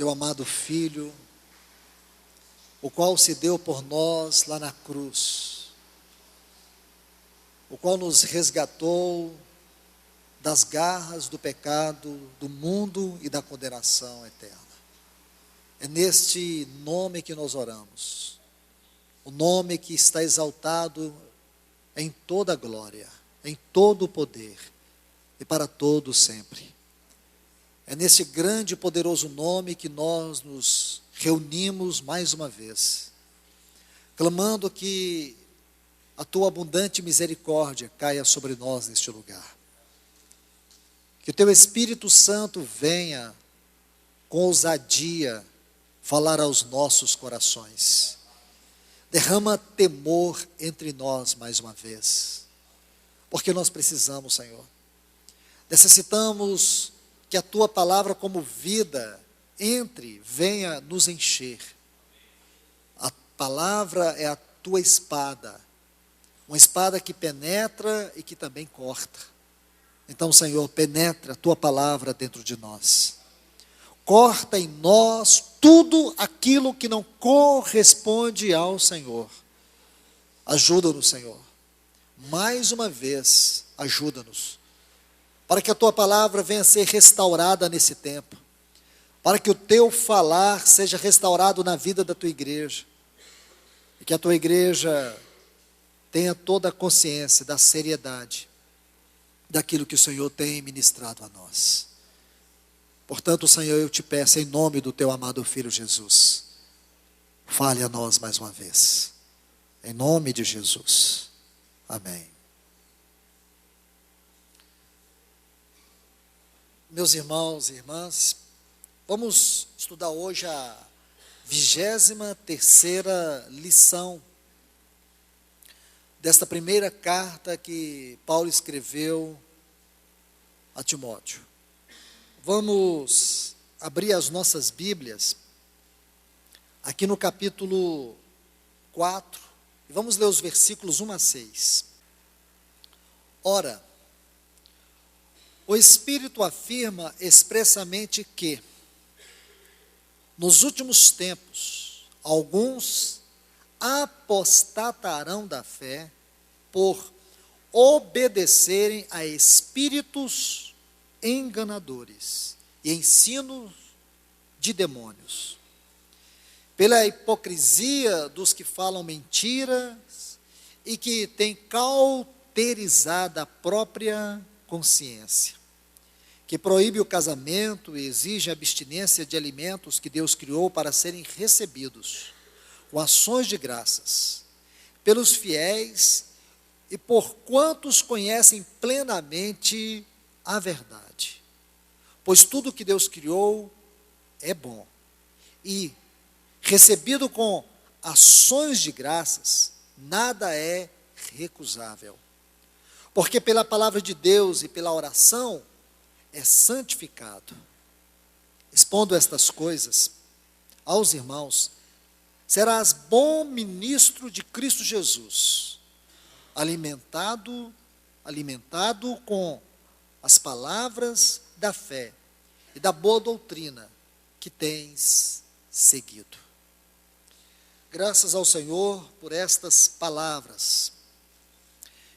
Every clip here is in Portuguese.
teu amado Filho, o qual se deu por nós lá na cruz, o qual nos resgatou das garras do pecado, do mundo e da condenação eterna. É neste nome que nós oramos, o nome que está exaltado em toda a glória, em todo o poder e para todo sempre. É nesse grande e poderoso nome que nós nos reunimos mais uma vez, clamando que a tua abundante misericórdia caia sobre nós neste lugar. Que o teu Espírito Santo venha com ousadia falar aos nossos corações. Derrama temor entre nós mais uma vez, porque nós precisamos, Senhor. Necessitamos que a tua palavra como vida venha nos encher. A palavra é a tua espada, uma espada que penetra e que também corta. Então, Senhor, penetra a tua palavra dentro de nós. Corta em nós tudo aquilo que não corresponde ao Senhor. Ajuda-nos, Senhor. Mais uma vez, ajuda-nos. Para que a tua palavra venha a ser restaurada nesse tempo. Para que o teu falar seja restaurado na vida da tua igreja. E que a tua igreja tenha toda a consciência da seriedade daquilo que o Senhor tem ministrado a nós. Portanto, Senhor, eu te peço em nome do teu amado Filho Jesus, fale a nós mais uma vez. Em nome de Jesus. Amém. Meus irmãos e irmãs, vamos estudar hoje a 23ª lição desta primeira carta que Paulo escreveu a Timóteo. Vamos abrir as nossas Bíblias aqui no capítulo 4 e vamos ler os versículos 1 a 6. Ora, o Espírito afirma expressamente que, nos últimos tempos, alguns apostatarão da fé por obedecerem a espíritos enganadores e ensinos de demônios. Pela hipocrisia dos que falam mentiras e que têm cauterizado a própria consciência, que proíbe o casamento e exige a abstinência de alimentos que Deus criou para serem recebidos com ações de graças pelos fiéis e por quantos conhecem plenamente a verdade. Pois tudo que Deus criou é bom e, recebido com ações de graças, nada é recusável. Porque pela palavra de Deus e pela oração é santificado. Expondo estas coisas aos irmãos, serás bom ministro de Cristo Jesus, alimentado com as palavras da fé e da boa doutrina que tens seguido. Graças ao Senhor por estas palavras.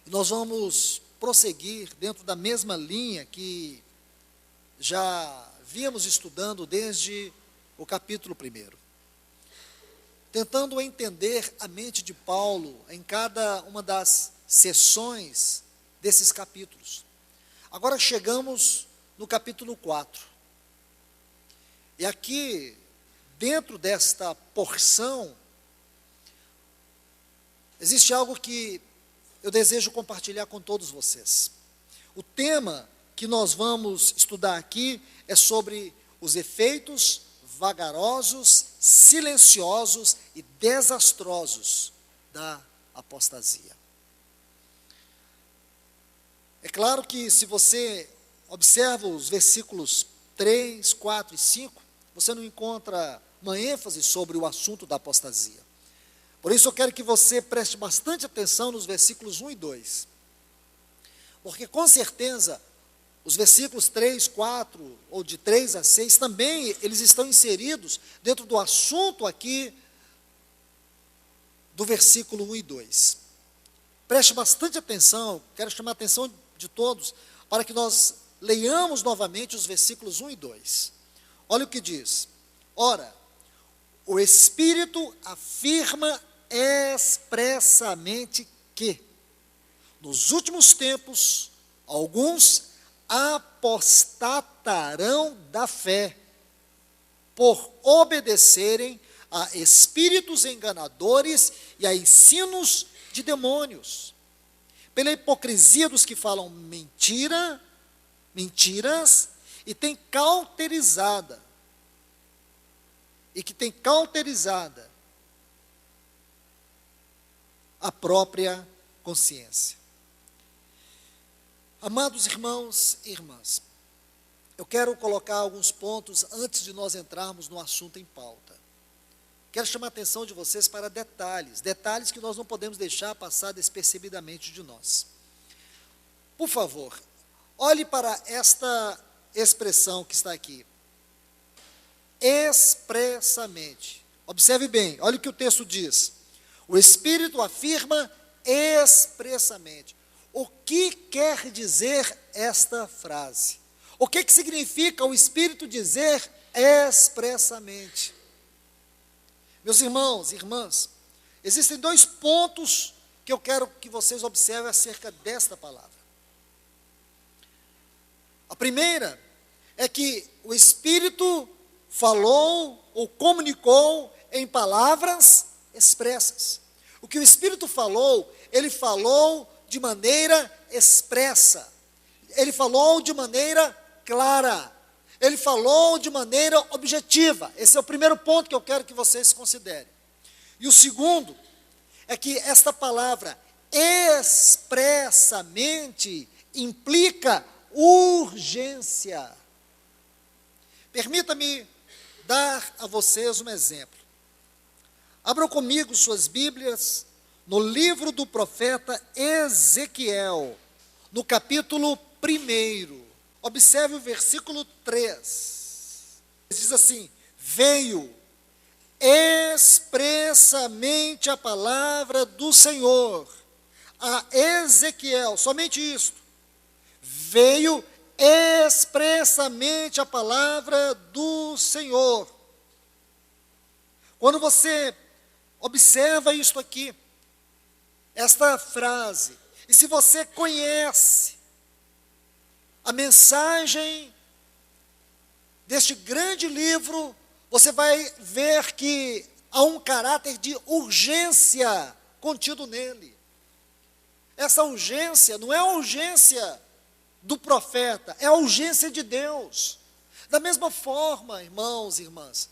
E nós vamos prosseguir dentro da mesma linha que já víamos estudando desde o capítulo 1. Tentando entender a mente de Paulo em cada uma das sessões desses capítulos. Agora chegamos no capítulo 4. E aqui, dentro desta porção, existe algo que eu desejo compartilhar com todos vocês. O tema que nós vamos estudar aqui é sobre os efeitos vagarosos, silenciosos e desastrosos da apostasia. É claro que se você observa os versículos 3, 4 e 5, você não encontra uma ênfase sobre o assunto da apostasia. Por isso eu quero que você preste bastante atenção nos versículos 1 e 2. Porque com certeza Os versículos 3, 4, ou de 3 a 6, também eles estão inseridos dentro do assunto aqui do versículo 1 e 2. Preste bastante atenção, quero chamar a atenção de todos, para que nós leiamos novamente os versículos 1 e 2. Olha o que diz. Ora, o Espírito afirma expressamente que, nos últimos tempos, alguns apostatarão da fé, por obedecerem a espíritos enganadores e a ensinos de demônios, pela hipocrisia dos que falam mentiras, e que tem cauterizada a própria consciência. Amados irmãos e irmãs, eu quero colocar alguns pontos antes de nós entrarmos no assunto em pauta. Quero chamar a atenção de vocês para detalhes que nós não podemos deixar passar despercebidamente de nós. Por favor, olhe para esta expressão que está aqui. Expressamente. Observe bem, olha o que o texto diz. O Espírito afirma expressamente. O que quer dizer esta frase? O que significa o Espírito dizer expressamente? Meus irmãos e irmãs, existem 2 pontos que eu quero que vocês observem acerca desta palavra. A primeira é que o Espírito falou ou comunicou em palavras expressas. O que o Espírito falou, ele falou de maneira expressa, ele falou de maneira clara, ele falou de maneira objetiva. Esse é o primeiro ponto que eu quero que vocês considerem. E o segundo é que esta palavra expressamente implica urgência. Permita-me dar a vocês um exemplo. Abram comigo suas Bíblias no livro do profeta Ezequiel, no capítulo 1. Observe o versículo 3. Diz assim: veio expressamente a palavra do Senhor a Ezequiel, somente isto. Veio expressamente a palavra do Senhor. Quando você observa isto aqui, esta frase, e se você conhece a mensagem deste grande livro, você vai ver que há um caráter de urgência contido nele. Essa urgência não é a urgência do profeta, é a urgência de Deus. Da mesma forma, irmãos e irmãs,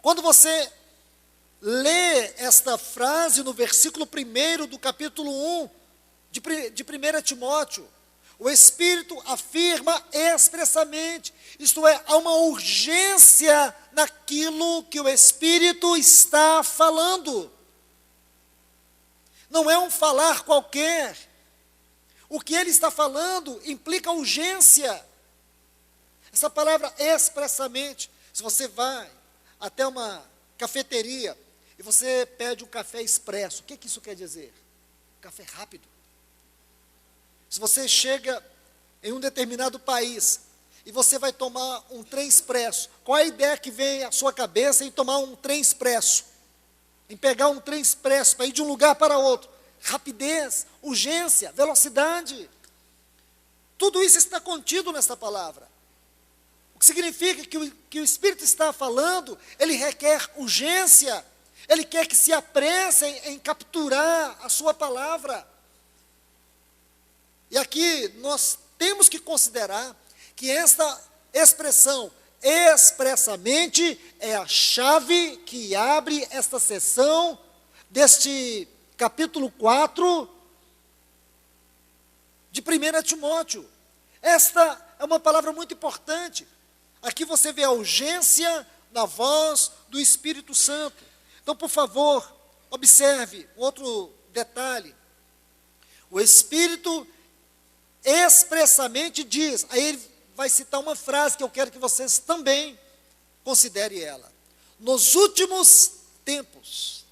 quando você lê esta frase no versículo 1 do capítulo 1 de 1 Timóteo, o Espírito afirma expressamente, isto é, há uma urgência naquilo que o Espírito está falando. Não é um falar qualquer. O que ele está falando implica urgência. Essa palavra expressamente, se você vai até uma cafeteria e você pede um café expresso, o que isso quer dizer? Café rápido. Se você chega em um determinado país e você vai tomar um trem expresso, qual é a ideia que vem à sua cabeça em tomar um trem expresso? Em pegar um trem expresso para ir de um lugar para outro? Rapidez, urgência, velocidade. Tudo isso está contido nesta palavra. O que significa que o Espírito está falando, ele requer urgência, ele quer que se apressem em capturar a sua palavra. E aqui nós temos que considerar que esta expressão expressamente é a chave que abre esta sessão deste capítulo 4 de 1 Timóteo. Esta é uma palavra muito importante. Aqui você vê a urgência na voz do Espírito Santo. Então, por favor, observe outro detalhe. O Espírito expressamente diz, aí vai citar uma frase que eu quero que vocês também considerem ela. Nos últimos tempos,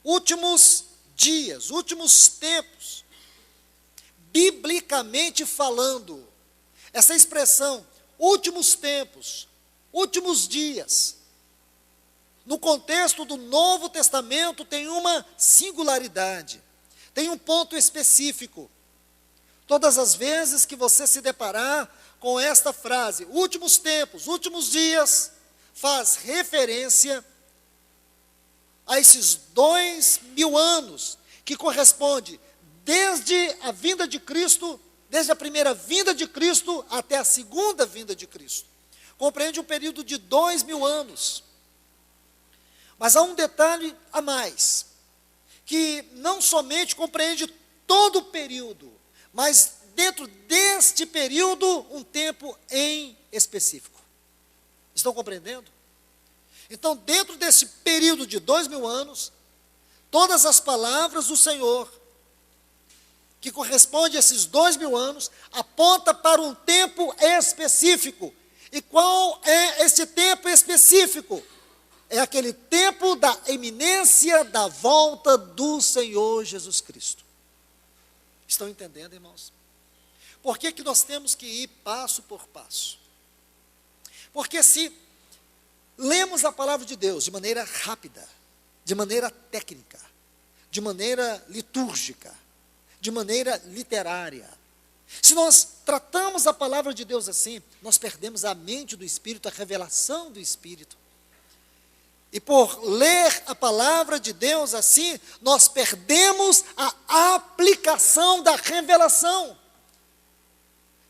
últimos dias, últimos tempos, biblicamente falando, essa expressão, últimos tempos, últimos dias, no contexto do Novo Testamento tem uma singularidade, tem um ponto específico. Todas as vezes que você se deparar com esta frase, últimos tempos, últimos dias, faz referência a esses 2000 anos, que corresponde desde a vinda de Cristo, desde a primeira vinda de Cristo até a segunda vinda de Cristo. Compreende um período de 2000 anos. Mas há um detalhe a mais, que não somente compreende todo o período, mas dentro deste período, um tempo em específico. Estão compreendendo? Então, dentro desse período de 2000 anos, todas as palavras do Senhor, que corresponde a esses 2000 anos, aponta para um tempo específico. E qual é esse tempo específico? É aquele tempo da iminência da volta do Senhor Jesus Cristo. Estão entendendo, irmãos? Por que que nós temos que ir passo por passo? Porque se lemos a palavra de Deus de maneira rápida, de maneira técnica, de maneira litúrgica, de maneira literária, se nós tratamos a palavra de Deus assim, nós perdemos a mente do Espírito, a revelação do Espírito. E por ler a palavra de Deus assim, nós perdemos a aplicação da revelação.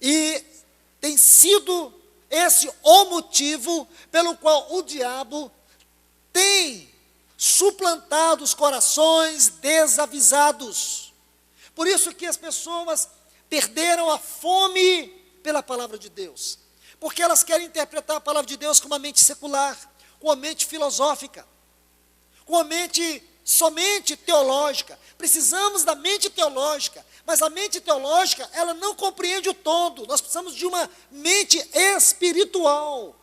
E tem sido esse o motivo pelo qual o diabo tem suplantado os corações desavisados. Por isso que as pessoas perderam a fome pela palavra de Deus. Porque elas querem interpretar a palavra de Deus com uma mente secular, com uma mente filosófica, com uma mente somente teológica. Precisamos da mente teológica, mas a mente teológica, ela não compreende o todo. Nós precisamos de uma mente espiritual.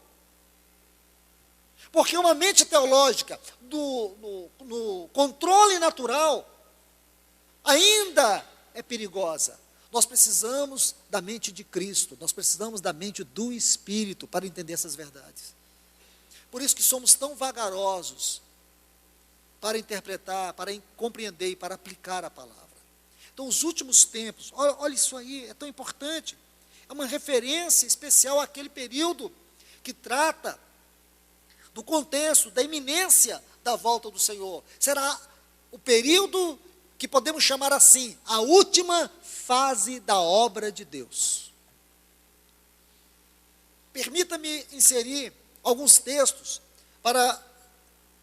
Porque uma mente teológica no controle natural ainda é perigosa. Nós precisamos da mente de Cristo, nós precisamos da mente do Espírito para entender essas verdades. Por isso que somos tão vagarosos para interpretar, para compreender e para aplicar a palavra. Então, os últimos tempos, olha isso aí, é tão importante. É uma referência especial àquele período que trata do contexto, da iminência da volta do Senhor. Será o período que podemos chamar assim, a última fase da obra de Deus. Permita-me inserir alguns textos para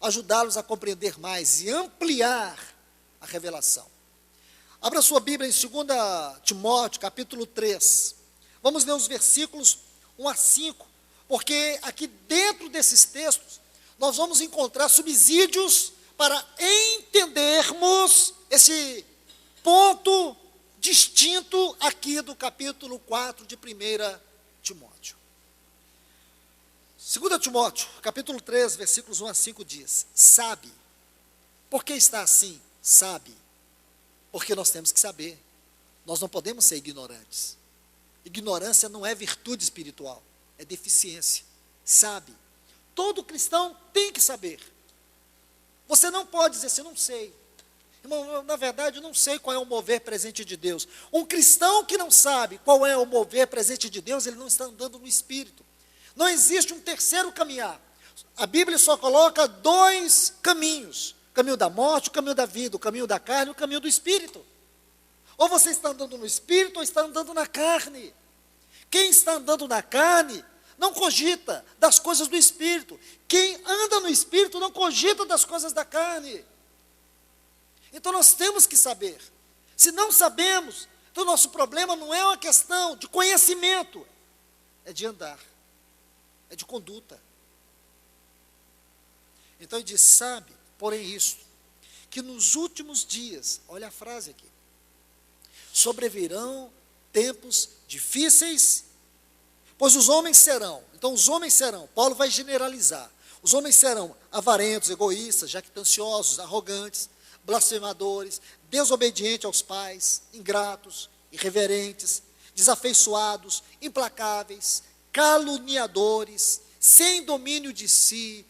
ajudá-los a compreender mais e ampliar a revelação. Abra sua Bíblia em 2 Timóteo, capítulo 3. Vamos ler os versículos 1 a 5, porque aqui dentro desses textos, nós vamos encontrar subsídios para entendermos esse ponto distinto aqui do capítulo 4 de 1 Timóteo. 2 Timóteo, capítulo 3, versículos 1 a 5 diz: sabe. Por que está assim? Sabe. Porque nós temos que saber. Nós não podemos ser ignorantes. Ignorância não é virtude espiritual, é deficiência. Sabe. Todo cristão tem que saber. Você não pode dizer assim, não sei. Irmão, na verdade, eu não sei qual é o mover presente de Deus. Um cristão que não sabe qual é o mover presente de Deus, ele não está andando no Espírito. Não existe um terceiro caminhar. A Bíblia só coloca 2 caminhos. O caminho da morte, o caminho da vida, o caminho da carne e o caminho do Espírito. Ou você está andando no Espírito ou está andando na carne. Quem está andando na carne não cogita das coisas do Espírito. Quem anda no Espírito não cogita das coisas da carne. Então nós temos que saber. Se não sabemos, então o nosso problema não é uma questão de conhecimento, é de andar, é de conduta. Então ele diz, sabe, porém isto, que nos últimos dias, olha a frase aqui, sobrevirão tempos difíceis, Pois os homens serão, então os homens serão, Paulo vai generalizar, os homens serão avarentos, egoístas, jactanciosos, arrogantes, blasfemadores, desobedientes aos pais, ingratos, irreverentes, desafeiçoados, implacáveis, caluniadores, sem domínio de si,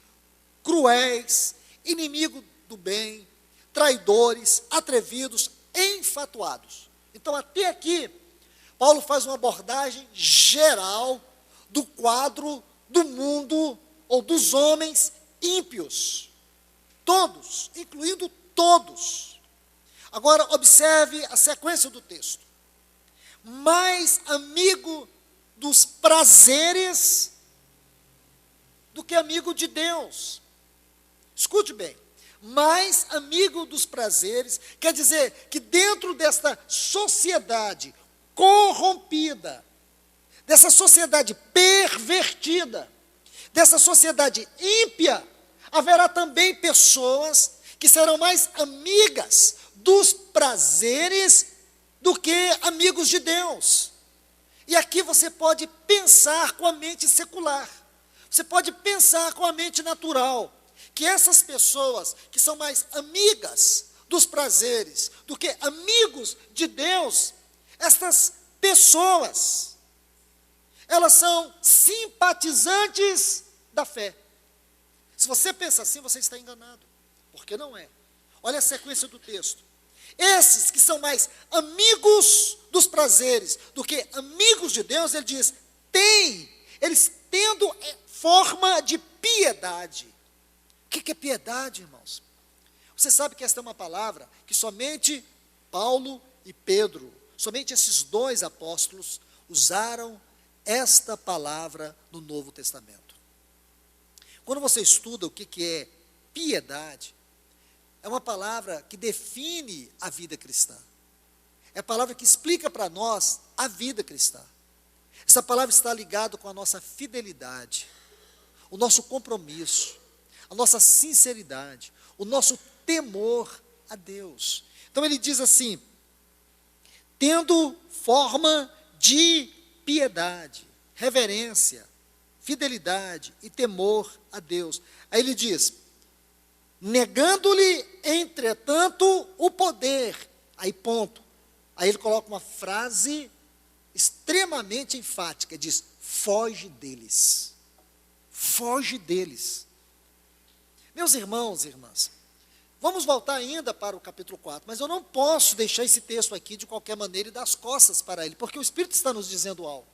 cruéis, inimigo do bem, traidores, atrevidos, enfatuados. Então, até aqui, Paulo faz uma abordagem geral do quadro do mundo ou dos homens ímpios. Todos, incluindo todos. Agora, observe a sequência do texto. Mais amigo dos prazeres do que amigo de Deus. Escute bem. Mais amigo dos prazeres, quer dizer que dentro desta sociedade corrompida, dessa sociedade pervertida, dessa sociedade ímpia, haverá também pessoas que serão mais amigas dos prazeres do que amigos de Deus. E aqui você pode pensar com a mente secular, você pode pensar com a mente natural, que essas pessoas que são mais amigas dos prazeres do que amigos de Deus, estas pessoas, elas são simpatizantes da fé. Se você pensa assim, você está enganado, porque não é. Olha a sequência do texto. Esses que são mais amigos dos prazeres do que amigos de Deus, ele diz, eles tendo forma de piedade. O que é piedade, irmãos? Você sabe que esta é uma palavra que somente Paulo e Pedro, somente esses dois apóstolos usaram esta palavra no Novo Testamento. Quando você estuda o que é piedade, é uma palavra que define a vida cristã. É a palavra que explica para nós a vida cristã. Essa palavra está ligada com a nossa fidelidade, o nosso compromisso, a nossa sinceridade, o nosso temor a Deus. Então ele diz assim, tendo forma de piedade, reverência, fidelidade e temor a Deus. Aí ele diz, negando-lhe, entretanto, o poder. Aí ponto. Aí ele coloca uma frase extremamente enfática, diz, foge deles. Foge deles. Meus irmãos e irmãs, vamos voltar ainda para o capítulo 4, mas eu não posso deixar esse texto aqui de qualquer maneira e dar as costas para ele, porque o Espírito está nos dizendo algo.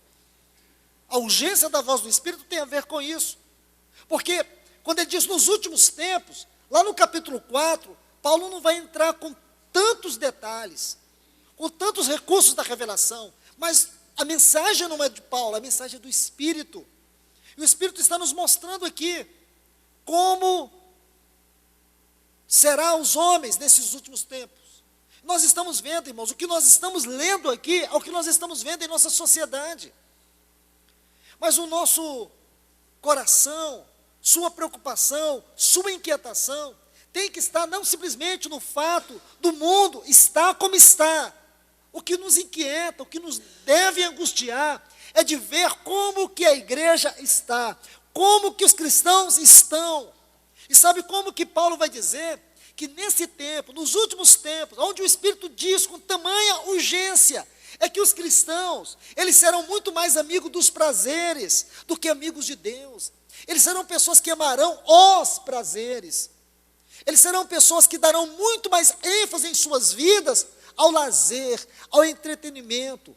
A urgência da voz do Espírito tem a ver com isso, porque quando ele diz nos últimos tempos, lá no capítulo 4, Paulo não vai entrar com tantos detalhes, com tantos recursos da revelação, mas a mensagem não é de Paulo, a mensagem é do Espírito. E o Espírito está nos mostrando aqui como será os homens nesses últimos tempos. Nós estamos vendo, irmãos, o que nós estamos lendo aqui é o que nós estamos vendo em nossa sociedade. Mas o nosso coração, sua preocupação, sua inquietação, tem que estar não simplesmente no fato do mundo estar como está. O que nos inquieta, o que nos deve angustiar, é de ver como que a igreja está, como que os cristãos estão. E sabe como que Paulo vai dizer? Que nesse tempo, nos últimos tempos, onde o Espírito diz com tamanha urgência, é que os cristãos, eles serão muito mais amigos dos prazeres do que amigos de Deus. Eles serão pessoas que amarão os prazeres. Eles serão pessoas que darão muito mais ênfase em suas vidas ao lazer, ao entretenimento,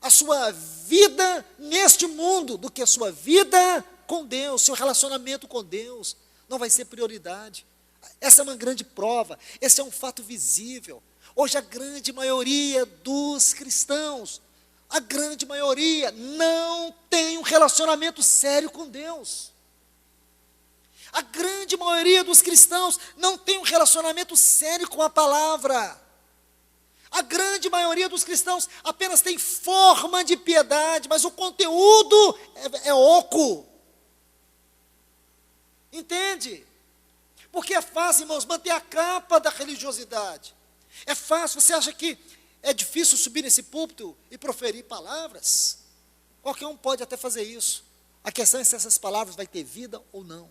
a sua vida neste mundo, do que a sua vida com Deus, seu relacionamento com Deus, não vai ser prioridade. Essa é uma grande prova, esse é um fato visível. Hoje a grande maioria dos cristãos, a grande maioria, não tem um relacionamento sério com Deus. A grande maioria dos cristãos não tem um relacionamento sério com a palavra. A grande maioria dos cristãos apenas tem forma de piedade, mas o conteúdo é oco. Entende? Porque é fácil, irmãos, manter a capa da religiosidade. É fácil, você acha que é difícil subir nesse púlpito e proferir palavras? Qualquer um pode até fazer isso. A questão é se essas palavras vai ter vida ou não.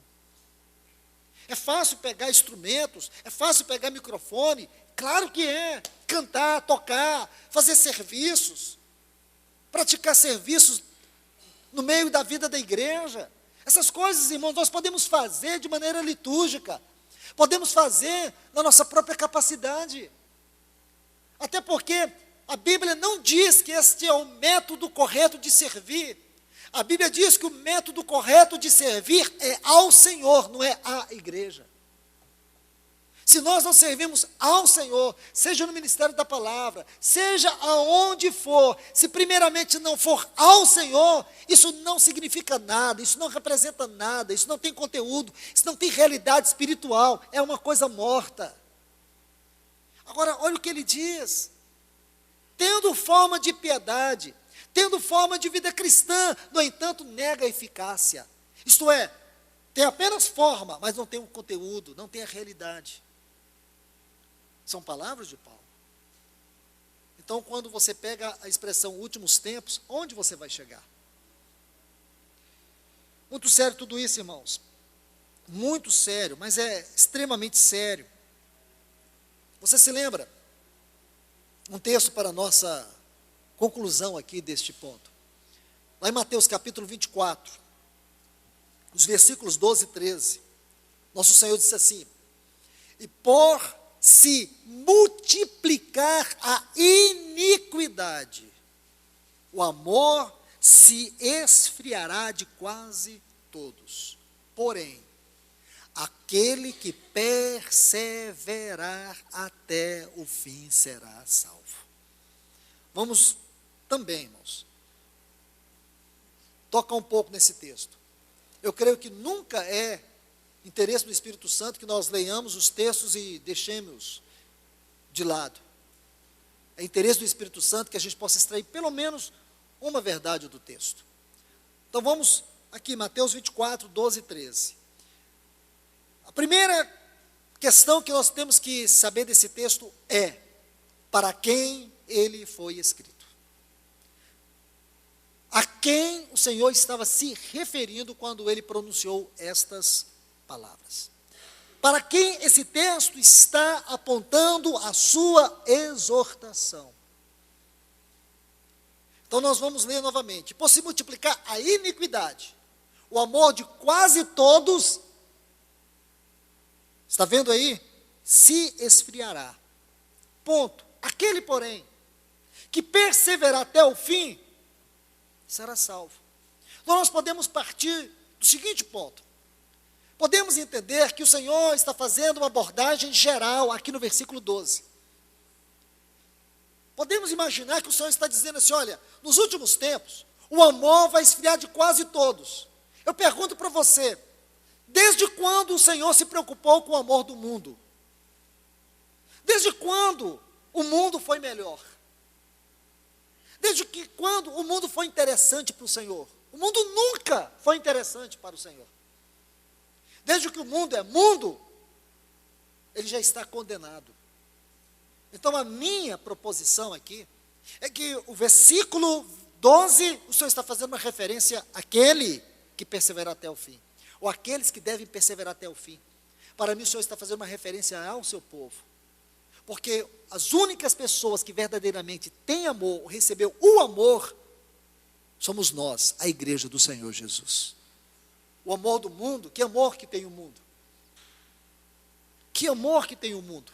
É fácil pegar instrumentos, é fácil pegar microfone, claro que é. Cantar, tocar, fazer serviços, praticar serviços no meio da vida da igreja. Essas coisas, irmãos, nós podemos fazer de maneira litúrgica, podemos fazer na nossa própria capacidade. Até porque a Bíblia não diz que este é o método correto de servir. A Bíblia diz que o método correto de servir é ao Senhor, não é à igreja. Se nós não servimos ao Senhor, seja no ministério da palavra, seja aonde for, se primeiramente não for ao Senhor, isso não significa nada, isso não representa nada, isso não tem conteúdo, isso não tem realidade espiritual, é uma coisa morta. Agora, olha o que ele diz: tendo forma de piedade, tendo forma de vida cristã, no entanto, nega a eficácia. Isto é, tem apenas forma, mas não tem um conteúdo, não tem a realidade. São palavras de Paulo. Então, quando você pega a expressão últimos tempos, onde você vai chegar? Muito sério tudo isso, irmãos. Muito sério, mas é extremamente sério. Você se lembra? Um texto para a nossa conclusão aqui deste ponto. Lá em Mateus capítulo 24, os versículos 12 e 13, nosso Senhor disse assim: e por se multiplicar a iniquidade, o amor se esfriará de quase todos. Porém, aquele que perseverar até o fim será salvo. Vamos também, irmãos, tocar um pouco nesse texto. Eu creio que nunca é interesse do Espírito Santo que nós leiamos os textos e deixemos de lado. É interesse do Espírito Santo que a gente possa extrair pelo menos uma verdade do texto. Então vamos aqui, Mateus 24, 12 e 13. A primeira questão que nós temos que saber desse texto é: para quem ele foi escrito? A quem o Senhor estava se referindo quando ele pronunciou estas palavras? Para quem esse texto está apontando a sua exortação? Então nós vamos ler novamente. Por se multiplicar a iniquidade, o amor de quase todos, está vendo aí? Se esfriará. Ponto. Aquele, porém, que perseverar até o fim, será salvo. Então nós podemos partir do seguinte ponto. Podemos entender que o Senhor está fazendo uma abordagem geral aqui no versículo 12. Podemos imaginar que o Senhor está dizendo assim: olha, nos últimos tempos, o amor vai esfriar de quase todos. Eu pergunto para você, desde quando o Senhor se preocupou com o amor do mundo? Desde quando o mundo foi melhor? Desde que quando o mundo foi interessante para o Senhor? O mundo nunca foi interessante para o Senhor. Desde que o mundo é mundo, ele já está condenado. Então a minha proposição aqui é que o versículo 12, o Senhor está fazendo uma referência àquele que perseverar até o fim, ou aqueles que devem perseverar até o fim. Para mim o Senhor está fazendo uma referência ao seu povo, porque as únicas pessoas que verdadeiramente têm amor, ou recebeu o amor, somos nós, a igreja do Senhor Jesus. O amor do mundo, que amor que tem o mundo? Que amor que tem o mundo?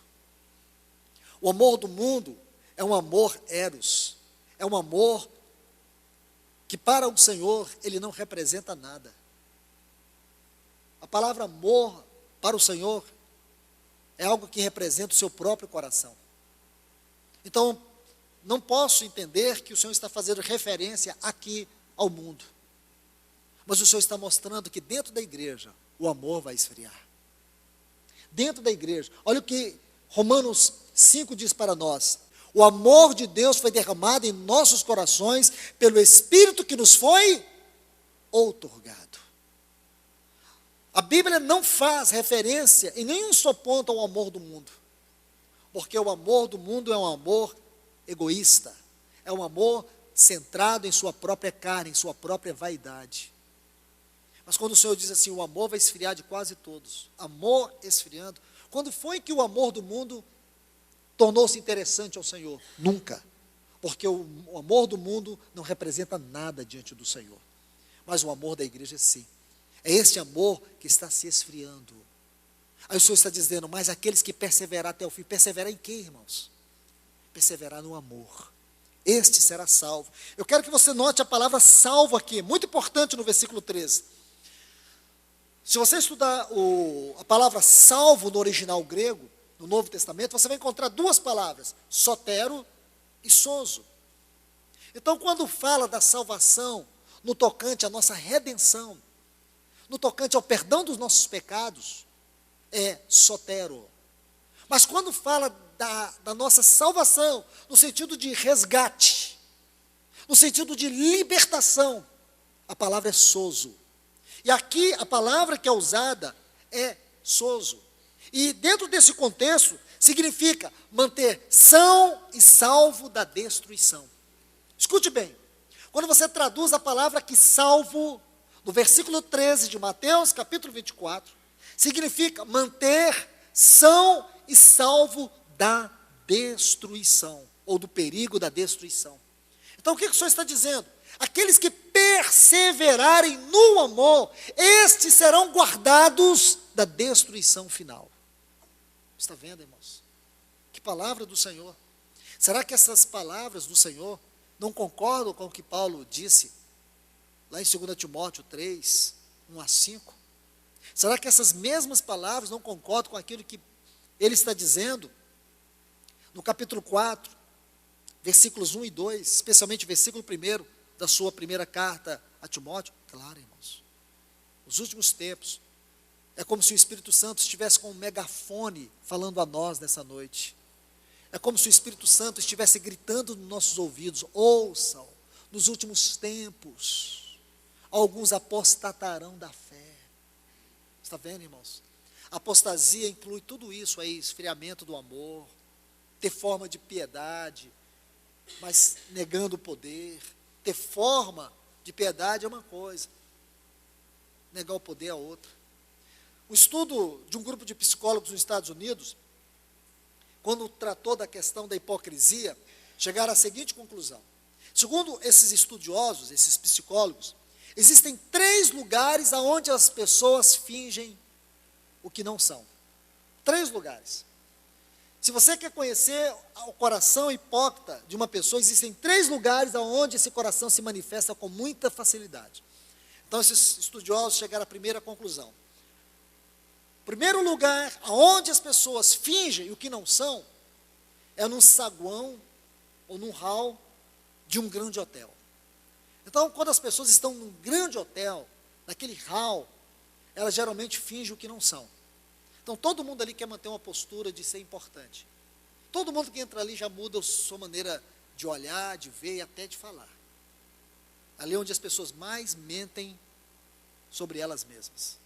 O amor do mundo é um amor eros, é um amor que para o Senhor ele não representa nada. A palavra amor para o Senhor é algo que representa o seu próprio coração. Então, não posso entender que o Senhor está fazendo referência aqui ao mundo. Mas o Senhor está mostrando que dentro da igreja, o amor vai esfriar. Dentro da igreja, olha o que Romanos 5 diz para nós: o amor de Deus foi derramado em nossos corações pelo Espírito que nos foi outorgado. A Bíblia não faz referência em nenhum só ponto ao amor do mundo, porque o amor do mundo é um amor egoísta, é um amor centrado em sua própria carne, em sua própria vaidade. Mas quando o Senhor diz assim, o amor vai esfriar de quase todos, amor esfriando, quando foi que o amor do mundo tornou-se interessante ao Senhor? Nunca, porque o amor do mundo não representa nada diante do Senhor, mas o amor da igreja sim, é esse amor que está se esfriando. Aí o Senhor está dizendo, mas aqueles que perseverar até o fim, perseverar em quê, irmãos? Perseverar no amor, este será salvo. Eu quero que você note a palavra salvo aqui, muito importante no versículo 13. Se você estudar a palavra salvo no original grego, no Novo Testamento, você vai encontrar duas palavras, sotero e sozo. Então, quando fala da salvação, no tocante à nossa redenção, no tocante ao perdão dos nossos pecados, é sotero. Mas quando fala da nossa salvação, no sentido de resgate, no sentido de libertação, a palavra é sozo. E aqui a palavra que é usada é sozo. E dentro desse contexto, significa manter são e salvo da destruição. Escute bem, quando você traduz a palavra que salvo, no versículo 13 de Mateus, capítulo 24, significa manter são e salvo da destruição, ou do perigo da destruição. Então o que o Senhor está dizendo? Aqueles que perseverarem no amor, estes serão guardados da destruição final. Está vendo, irmãos? Que palavra do Senhor. Será que essas palavras do Senhor não concordam com o que Paulo disse lá em 2 Timóteo 3, 1 a 5? Será que essas mesmas palavras não concordam com aquilo que ele está dizendo no capítulo 4, versículos 1 e 2, especialmente o versículo 1 da sua primeira carta a Timóteo? Claro, irmãos, nos últimos tempos, é como se o Espírito Santo estivesse com um megafone falando a nós nessa noite. É como se o Espírito Santo estivesse gritando nos nossos ouvidos, ouçam, nos últimos tempos, alguns apostatarão da fé. Está vendo, irmãos? Apostasia inclui tudo isso aí, esfriamento do amor, ter forma de piedade, mas negando o poder. Ter forma de piedade é uma coisa, negar o poder é outra. O estudo de um grupo de psicólogos nos Estados Unidos, quando tratou da questão da hipocrisia, chegaram à seguinte conclusão. Segundo esses estudiosos, esses psicólogos, existem 3 lugares aonde as pessoas fingem o que não são. 3 lugares. Se você quer conhecer o coração hipócrita de uma pessoa, existem 3 lugares aonde esse coração se manifesta com muita facilidade. Então, esses estudiosos chegaram à primeira conclusão. O primeiro lugar aonde as pessoas fingem o que não são, é num saguão ou num hall de um grande hotel. Então, quando as pessoas estão num grande hotel, naquele hall, elas geralmente fingem o que não são. Então, todo mundo ali quer manter uma postura de ser importante. Todo mundo que entra ali já muda a sua maneira de olhar, de ver e até de falar. Ali é onde as pessoas mais mentem sobre elas mesmas.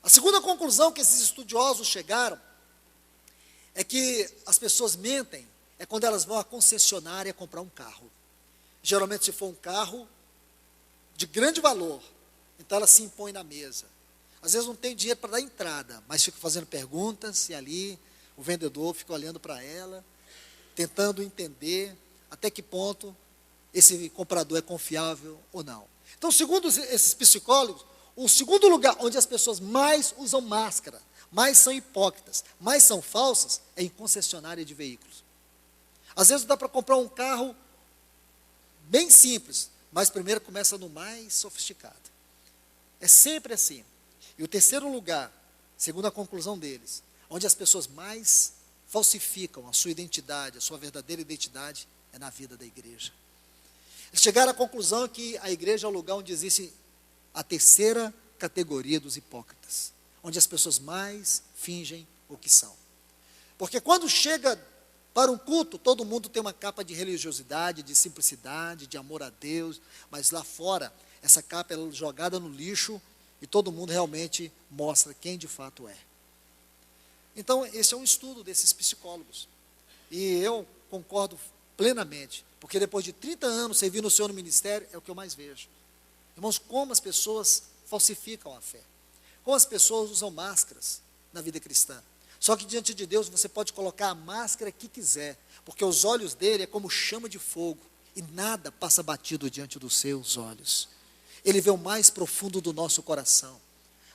A segunda conclusão que esses estudiosos chegaram é que as pessoas mentem é quando elas vão à concessionária comprar um carro. Geralmente, se for um carro de grande valor, então ela se impõe na mesa. Às vezes não tem dinheiro para dar entrada, mas fica fazendo perguntas e ali o vendedor fica olhando para ela, tentando entender até que ponto esse comprador é confiável ou não. Então, segundo esses psicólogos, o segundo lugar onde as pessoas mais usam máscara, mais são hipócritas, mais são falsas, é em concessionária de veículos. Às vezes dá para comprar um carro bem simples, mas primeiro começa no mais sofisticado. É sempre assim. E o terceiro lugar, segundo a conclusão deles, onde as pessoas mais falsificam a sua identidade, a sua verdadeira identidade, é na vida da igreja. Eles chegaram à conclusão que a igreja é o lugar onde existe a terceira categoria dos hipócritas, onde as pessoas mais fingem o que são. Porque quando chega para um culto, todo mundo tem uma capa de religiosidade, de simplicidade, de amor a Deus, mas lá fora, essa capa é jogada no lixo e todo mundo realmente mostra quem de fato é. Então, esse é um estudo desses psicólogos. E eu concordo plenamente Porque depois de 30 anos servindo o Senhor no ministério, é o que eu mais vejo. Irmãos, como as pessoas falsificam a fé. Como as pessoas usam máscaras na vida cristã. Só que diante de Deus você pode colocar a máscara que quiser, porque os olhos dele é como chama de fogo, e nada passa batido diante dos seus olhos. Ele vê o mais profundo do nosso coração.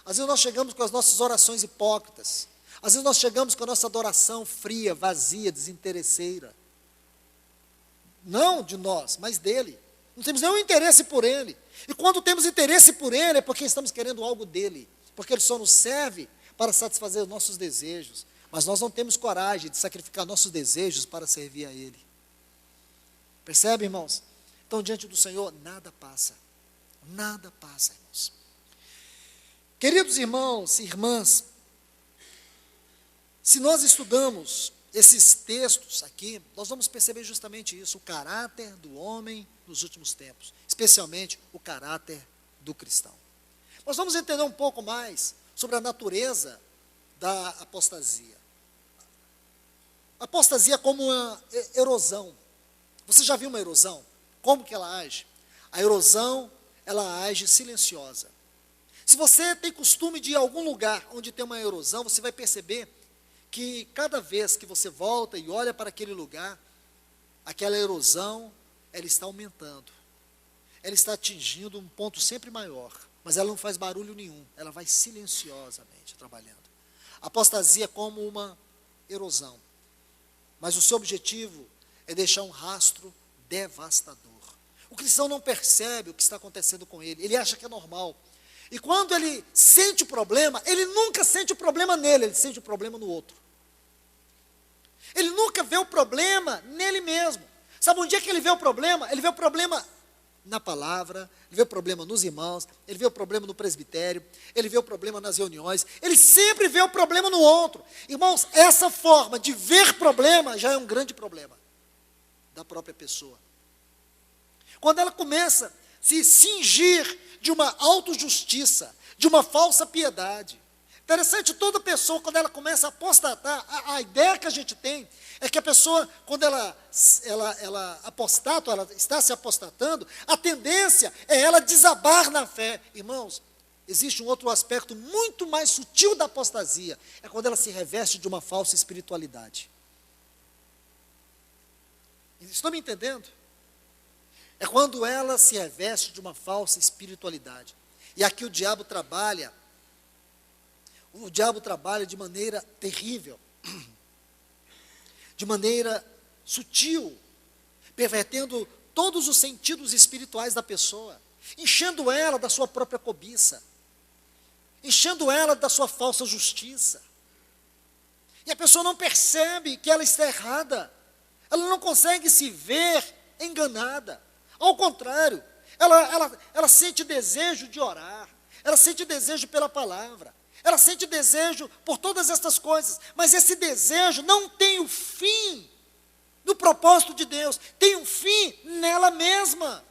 Às vezes nós chegamos com as nossas orações hipócritas, às vezes nós chegamos com a nossa adoração fria, vazia, desinteresseira. Não de nós, mas dele. Não temos nenhum interesse por ele. E quando temos interesse por ele, é porque estamos querendo algo dele. Porque ele só nos serve para satisfazer os nossos desejos. Mas nós não temos coragem de sacrificar nossos desejos para servir a ele. Percebe, irmãos? Então, diante do Senhor, nada passa. Nada passa, irmãos. Queridos irmãos e irmãs, se nós estudamos esses textos aqui, nós vamos perceber justamente isso, o caráter do homem nos últimos tempos, especialmente o caráter do cristão. Nós vamos entender um pouco mais sobre a natureza da apostasia. A apostasia é como uma erosão. Você já viu uma erosão? Como que ela age? A erosão, ela age silenciosa. Se você tem costume de ir a algum lugar onde tem uma erosão, você vai perceber que cada vez que você volta e olha para aquele lugar, aquela erosão, ela está aumentando. Ela está atingindo um ponto sempre maior, mas ela não faz barulho nenhum, ela vai silenciosamente trabalhando. A apostasia é como uma erosão, mas o seu objetivo é deixar um rastro devastador. O cristão não percebe o que está acontecendo com ele, ele acha que é normal. E quando ele sente o problema, ele nunca sente o problema nele, ele sente o problema no outro. Ele nunca vê o problema nele mesmo. Sabe, um dia que ele vê o problema na palavra, ele vê o problema nos irmãos, ele vê o problema no presbitério, ele vê o problema nas reuniões, ele sempre vê o problema no outro. Irmãos, essa forma de ver problema já é um grande problema da própria pessoa. Quando ela começa a se cingir de uma autojustiça, de uma falsa piedade. Interessante, toda pessoa, quando ela começa a apostatar, a ideia que a gente tem é que a pessoa, quando ela apostata, ela está se apostatando, a tendência é ela desabar na fé. Irmãos, existe um outro aspecto muito mais sutil da apostasia, é quando ela se reveste de uma falsa espiritualidade. Estão me entendendo? É quando ela se reveste de uma falsa espiritualidade. E aqui o diabo trabalha de maneira terrível, de maneira sutil, pervertendo todos os sentidos espirituais da pessoa, enchendo ela da sua própria cobiça, enchendo ela da sua falsa justiça. E a pessoa não percebe que ela está errada, ela não consegue se ver enganada. Ao contrário, ela sente desejo de orar, ela sente desejo pela palavra, ela sente desejo por todas essas coisas, mas esse desejo não tem o fim no propósito de Deus, tem um fim nela mesma.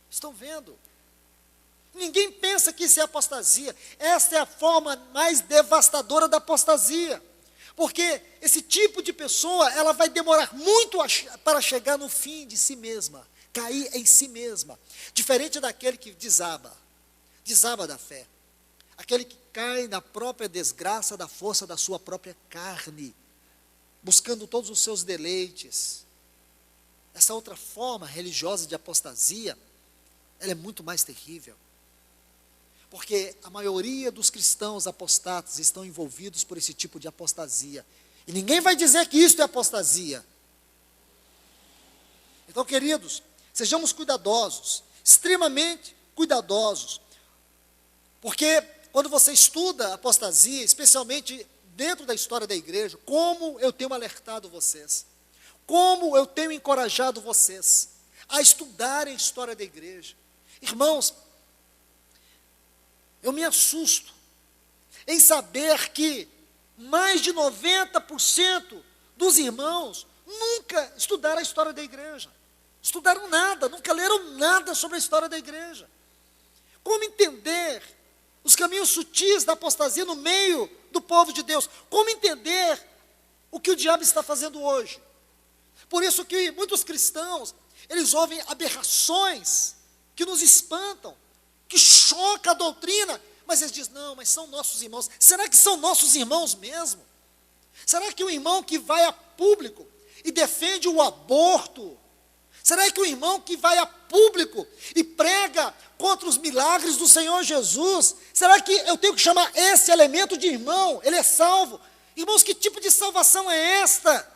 Estão vendo? Ninguém pensa que isso é apostasia. Essa é a forma mais devastadora da apostasia. Porque esse tipo de pessoa, ela vai demorar muito para chegar no fim de si mesma, cair em si mesma. Diferente daquele que desaba da fé. Aquele que cai na própria desgraça da força da sua própria carne, buscando todos os seus deleites. Essa outra forma religiosa de apostasia, ela é muito mais terrível. Porque a maioria dos cristãos apostatas estão envolvidos por esse tipo de apostasia. E ninguém vai dizer que isso é apostasia. Então, queridos, sejamos cuidadosos, extremamente cuidadosos. Porque quando você estuda apostasia, especialmente dentro da história da igreja, como eu tenho alertado vocês, como eu tenho encorajado vocês a estudarem a história da igreja. Irmãos, eu me assusto em saber que mais de 90% dos irmãos nunca estudaram a história da igreja. Estudaram nada, nunca leram nada sobre a história da igreja. Como entender os caminhos sutis da apostasia no meio do povo de Deus? Como entender o que o diabo está fazendo hoje? Por isso que muitos cristãos, eles ouvem aberrações que nos espantam, que choca a doutrina, mas eles dizem, não, mas são nossos irmãos. Será que são nossos irmãos mesmo? Será que o irmão que vai a público e defende o aborto, será que o irmão que vai a público e prega contra os milagres do Senhor Jesus, será que eu tenho que chamar esse elemento de irmão? Ele é salvo? Irmãos, que tipo de salvação é esta?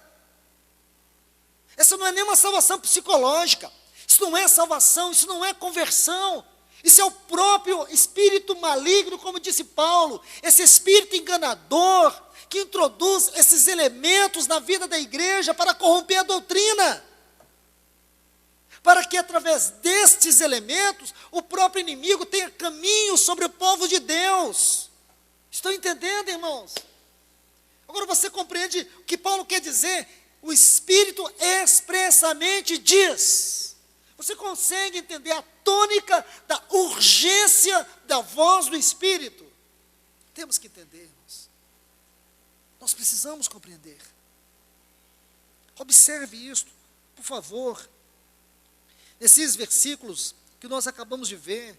Essa não é nem uma salvação psicológica, isso não é salvação, isso não é conversão, isso é o próprio espírito maligno, como disse Paulo, esse espírito enganador, que introduz esses elementos na vida da igreja para corromper a doutrina, para que através destes elementos, o próprio inimigo tenha caminho sobre o povo de Deus. Estão entendendo, irmãos? Agora você compreende o que Paulo quer dizer? O Espírito expressamente diz. Você consegue entender a tônica da urgência da voz do Espírito? Temos que entender, irmãos. Nós precisamos compreender. Observe isto, por favor. Nesses versículos que nós acabamos de ver,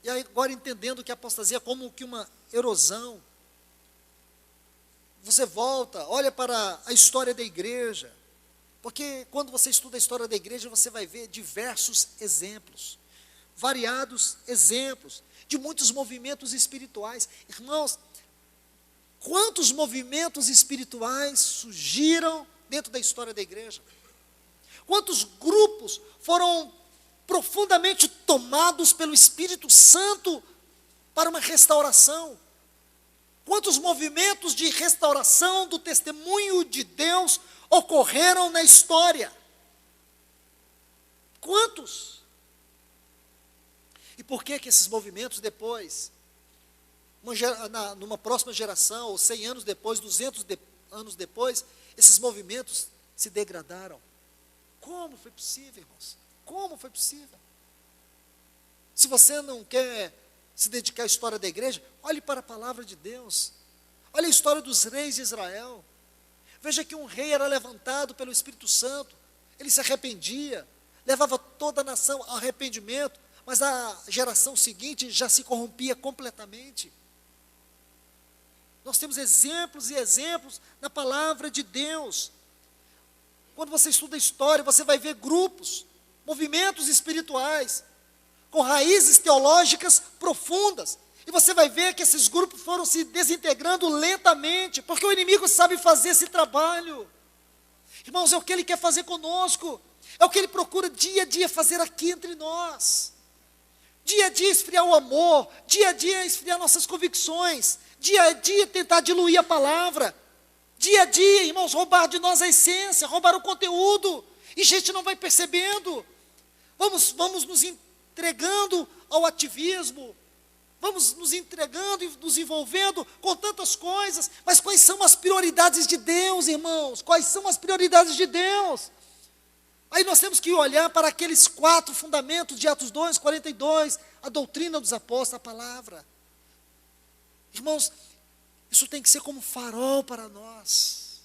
e agora entendendo que a apostasia é como que uma erosão, você volta, olha para a história da igreja, porque quando você estuda a história da igreja, você vai ver diversos exemplos, variados exemplos, de muitos movimentos espirituais. Irmãos, quantos movimentos espirituais surgiram dentro da história da igreja? Quantos grupos foram profundamente tomados pelo Espírito Santo para uma restauração? Quantos movimentos de restauração do testemunho de Deus ocorreram na história? Quantos? E por que esses movimentos depois, numa próxima geração, ou 100 anos depois, 200 anos depois, esses movimentos se degradaram? Como foi possível, irmãos? Como foi possível? Se você não quer se dedicar à história da igreja, olhe para a palavra de Deus. Olha a história dos reis de Israel. Veja que um rei era levantado pelo Espírito Santo, ele se arrependia, levava toda a nação ao arrependimento, mas a geração seguinte já se corrompia completamente. Nós temos exemplos e exemplos na palavra de Deus. Quando você estuda a história, você vai ver grupos, movimentos espirituais, com raízes teológicas profundas. E você vai ver que esses grupos foram se desintegrando lentamente, porque o inimigo sabe fazer esse trabalho. Irmãos, é o que ele quer fazer conosco, é o que ele procura dia a dia fazer aqui entre nós. Dia a dia esfriar o amor, dia a dia esfriar nossas convicções, dia a dia tentar diluir a palavra, dia a dia, irmãos, roubar de nós a essência, roubar o conteúdo, e a gente não vai percebendo. Vamos nos entregando ao ativismo, vamos nos entregando e nos envolvendo com tantas coisas, mas quais são as prioridades de Deus, irmãos? Quais são as prioridades de Deus? Aí nós temos que olhar para aqueles 4 fundamentos de Atos 2, 42, a doutrina dos apóstolos, a palavra. Irmãos, isso tem que ser como um farol para nós.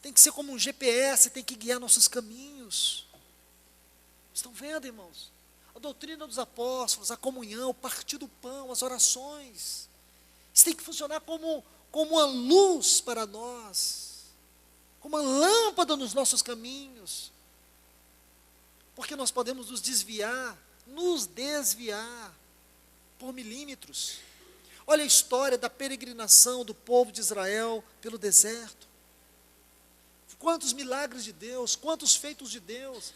Tem que ser como um GPS, tem que guiar nossos caminhos. Estão vendo, irmãos? A doutrina dos apóstolos, a comunhão, o partir do pão, as orações. Isso tem que funcionar como uma luz para nós, como uma lâmpada nos nossos caminhos. Porque nós podemos nos desviar por milímetros. Olha a história da peregrinação do povo de Israel pelo deserto. Quantos milagres de Deus, quantos feitos de Deus.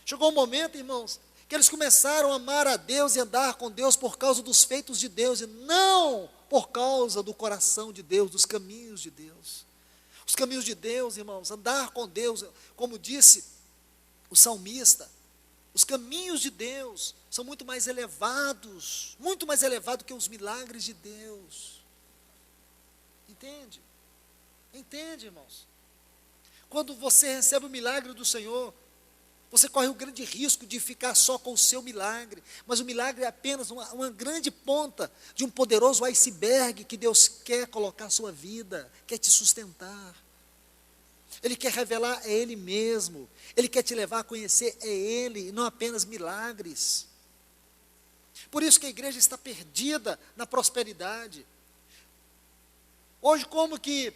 Chegou um momento, irmãos, que eles começaram a amar a Deus e andar com Deus por causa dos feitos de Deus, e não por causa do coração de Deus, dos caminhos de Deus. Os caminhos de Deus, irmãos, andar com Deus, como disse o salmista, os caminhos de Deus são muito mais elevados que os milagres de Deus. Entende? Entende, irmãos? Quando você recebe o milagre do Senhor, você corre o grande risco de ficar só com o seu milagre, mas o milagre é apenas uma grande ponta de um poderoso iceberg que Deus quer colocar na sua vida, quer te sustentar. Ele quer revelar é Ele mesmo. Ele quer te levar a conhecer é Ele, e não apenas milagres. Por isso que a igreja está perdida na prosperidade. Hoje, como que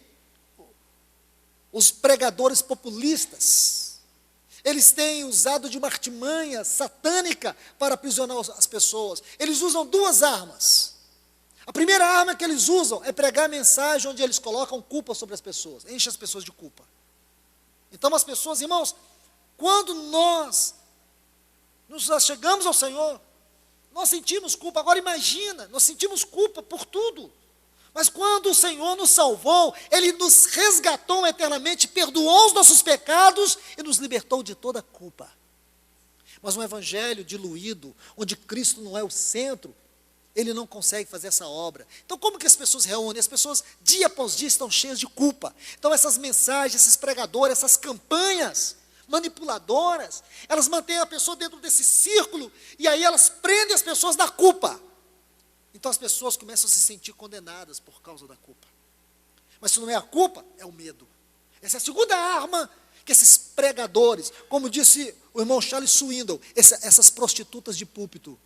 os pregadores populistas, eles têm usado de uma artimanha satânica para aprisionar as pessoas. Eles usam duas armas. A primeira arma que eles usam é pregar a mensagem onde eles colocam culpa sobre as pessoas, enchem as pessoas de culpa. Então as pessoas, irmãos, quando nós nos chegamos ao Senhor, nós sentimos culpa. Agora imagina, nós sentimos culpa por tudo. Mas quando o Senhor nos salvou, Ele nos resgatou eternamente, perdoou os nossos pecados e nos libertou de toda culpa. Mas um evangelho diluído, onde Cristo não é o centro, ele não consegue fazer essa obra. Então como que as pessoas reúnem? As pessoas dia após dia estão cheias de culpa. Então essas mensagens, esses pregadores, essas campanhas manipuladoras, elas mantêm a pessoa dentro desse círculo, e aí elas prendem as pessoas da culpa. Então as pessoas começam a se sentir condenadas por causa da culpa. Mas se não é a culpa, é o medo. Essa é a segunda arma que esses pregadores, como disse o irmão Charles Swindoll, essas prostitutas de púlpito,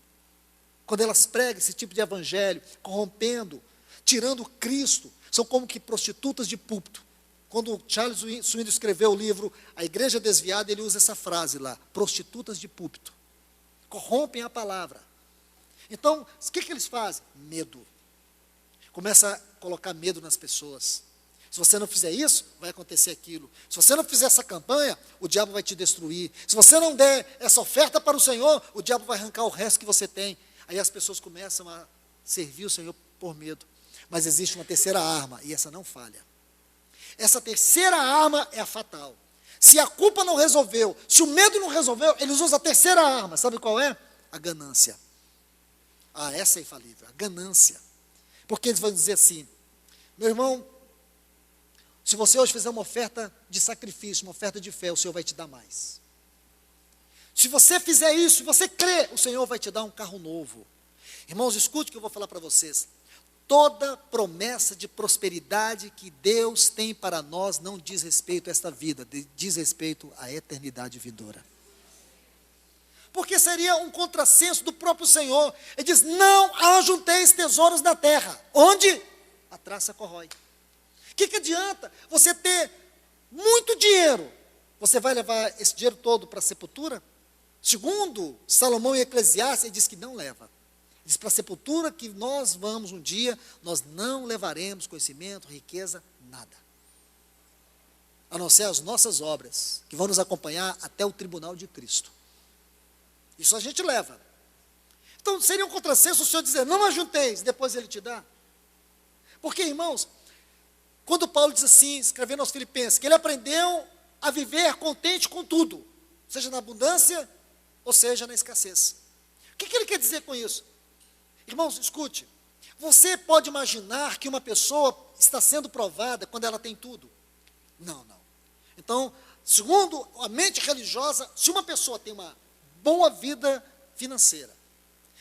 quando elas pregam esse tipo de evangelho, corrompendo, tirando Cristo, são como que prostitutas de púlpito. Quando Charles Swindoll escreveu o livro A Igreja Desviada, ele usa essa frase lá, prostitutas de púlpito. Corrompem a palavra. Então, o que eles fazem? Medo. Começa a colocar medo nas pessoas. Se você não fizer isso, vai acontecer aquilo. Se você não fizer essa campanha, o diabo vai te destruir. Se você não der essa oferta para o Senhor, o diabo vai arrancar o resto que você tem. Aí as pessoas começam a servir o Senhor por medo. Mas existe uma terceira arma, e essa não falha. Essa terceira arma é a fatal. Se a culpa não resolveu, se o medo não resolveu, eles usam a terceira arma. Sabe qual é? A ganância. Ah, essa é infalível, a ganância. Porque eles vão dizer assim: meu irmão, se você hoje fizer uma oferta de sacrifício, uma oferta de fé, o Senhor vai te dar mais. Se você fizer isso, se você crer, o Senhor vai te dar um carro novo. Irmãos, escute o que eu vou falar para vocês. Toda promessa de prosperidade que Deus tem para nós não diz respeito a esta vida, diz respeito à eternidade vindoura. Porque seria um contrassenso do próprio Senhor. Ele diz: não ajunteis tesouros na terra, onde a traça corrói. O que adianta você ter muito dinheiro? Você vai levar esse dinheiro todo para a sepultura? Segundo Salomão em Eclesiastes, ele diz que não leva. Ele diz: para a sepultura que nós vamos um dia, nós não levaremos conhecimento, riqueza, nada. A não ser as nossas obras, que vão nos acompanhar até o tribunal de Cristo. Isso a gente leva. Então seria um contrassenso o Senhor dizer: não ajunteis, depois Ele te dá. Porque, irmãos, quando Paulo diz assim, escrevendo aos Filipenses, que ele aprendeu a viver contente com tudo, seja na abundância ou seja na escassez. O que ele quer dizer com isso? Irmãos, escute, você pode imaginar que uma pessoa está sendo provada quando ela tem tudo? Não. Então, segundo a mente religiosa, se uma pessoa tem uma boa vida financeira,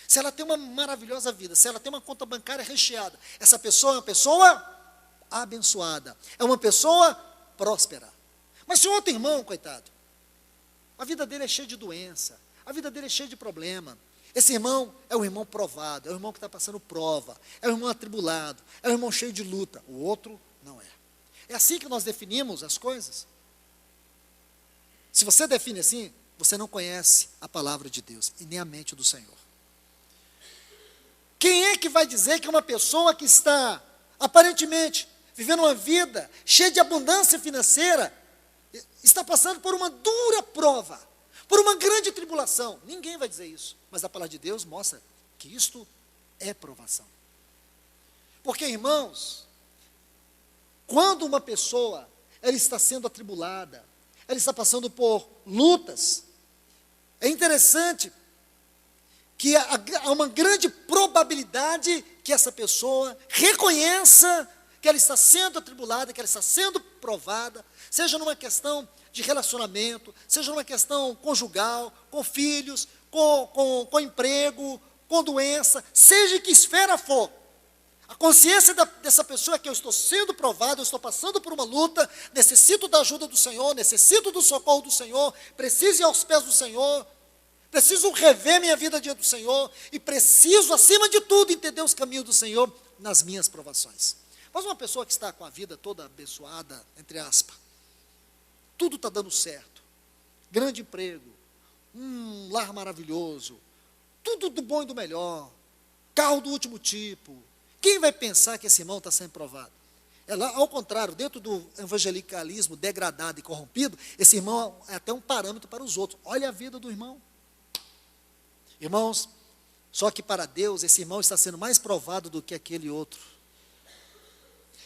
se ela tem uma maravilhosa vida, se ela tem uma conta bancária recheada, essa pessoa é uma pessoa abençoada, é uma pessoa próspera. Mas se outro irmão, coitado, a vida dele é cheia de doença, a vida dele é cheia de problema, esse irmão é um irmão provado, é um irmão que está passando prova, é um irmão atribulado, é um irmão cheio de luta, o outro não é. É assim que nós definimos as coisas. Se você define assim, você não conhece a palavra de Deus e nem a mente do Senhor. Quem é que vai dizer que uma pessoa que está aparentemente vivendo uma vida cheia de abundância financeira está passando por uma dura prova, por uma grande tribulação? Ninguém vai dizer isso, mas a palavra de Deus mostra que isto é provação. Porque, irmãos, quando uma pessoa ela está sendo atribulada, ela está passando por lutas, é interessante que há uma grande probabilidade que essa pessoa reconheça que ela está sendo atribulada, que ela está sendo provada, seja numa questão de relacionamento, seja numa questão conjugal, com filhos, com emprego, com doença, seja em que esfera for. A consciência dessa pessoa é que eu estou sendo provado, eu estou passando por uma luta, necessito da ajuda do Senhor, necessito do socorro do Senhor, preciso ir aos pés do Senhor, preciso rever minha vida diante do Senhor e preciso, acima de tudo, entender os caminhos do Senhor nas minhas provações. Mas uma pessoa que está com a vida toda abençoada, entre aspas, tudo está dando certo, grande emprego, um lar maravilhoso, tudo do bom e do melhor, carro do último tipo, quem vai pensar que esse irmão está sendo provado? Ao contrário, dentro do evangelicalismo degradado e corrompido, esse irmão é até um parâmetro para os outros. Olha a vida do irmão. Irmãos, só que para Deus, esse irmão está sendo mais provado do que aquele outro.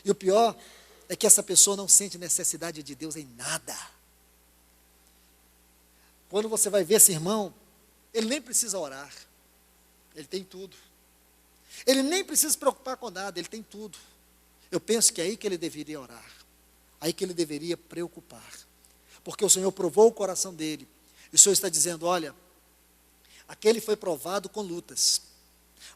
E o pior é que essa pessoa não sente necessidade de Deus em nada. Quando você vai ver esse irmão, ele nem precisa orar. Ele tem tudo. Ele nem precisa se preocupar com nada, ele tem tudo. Eu penso que é aí que ele deveria orar, aí que ele deveria preocupar, porque o Senhor provou o coração dele, e o Senhor está dizendo, olha, aquele foi provado com lutas,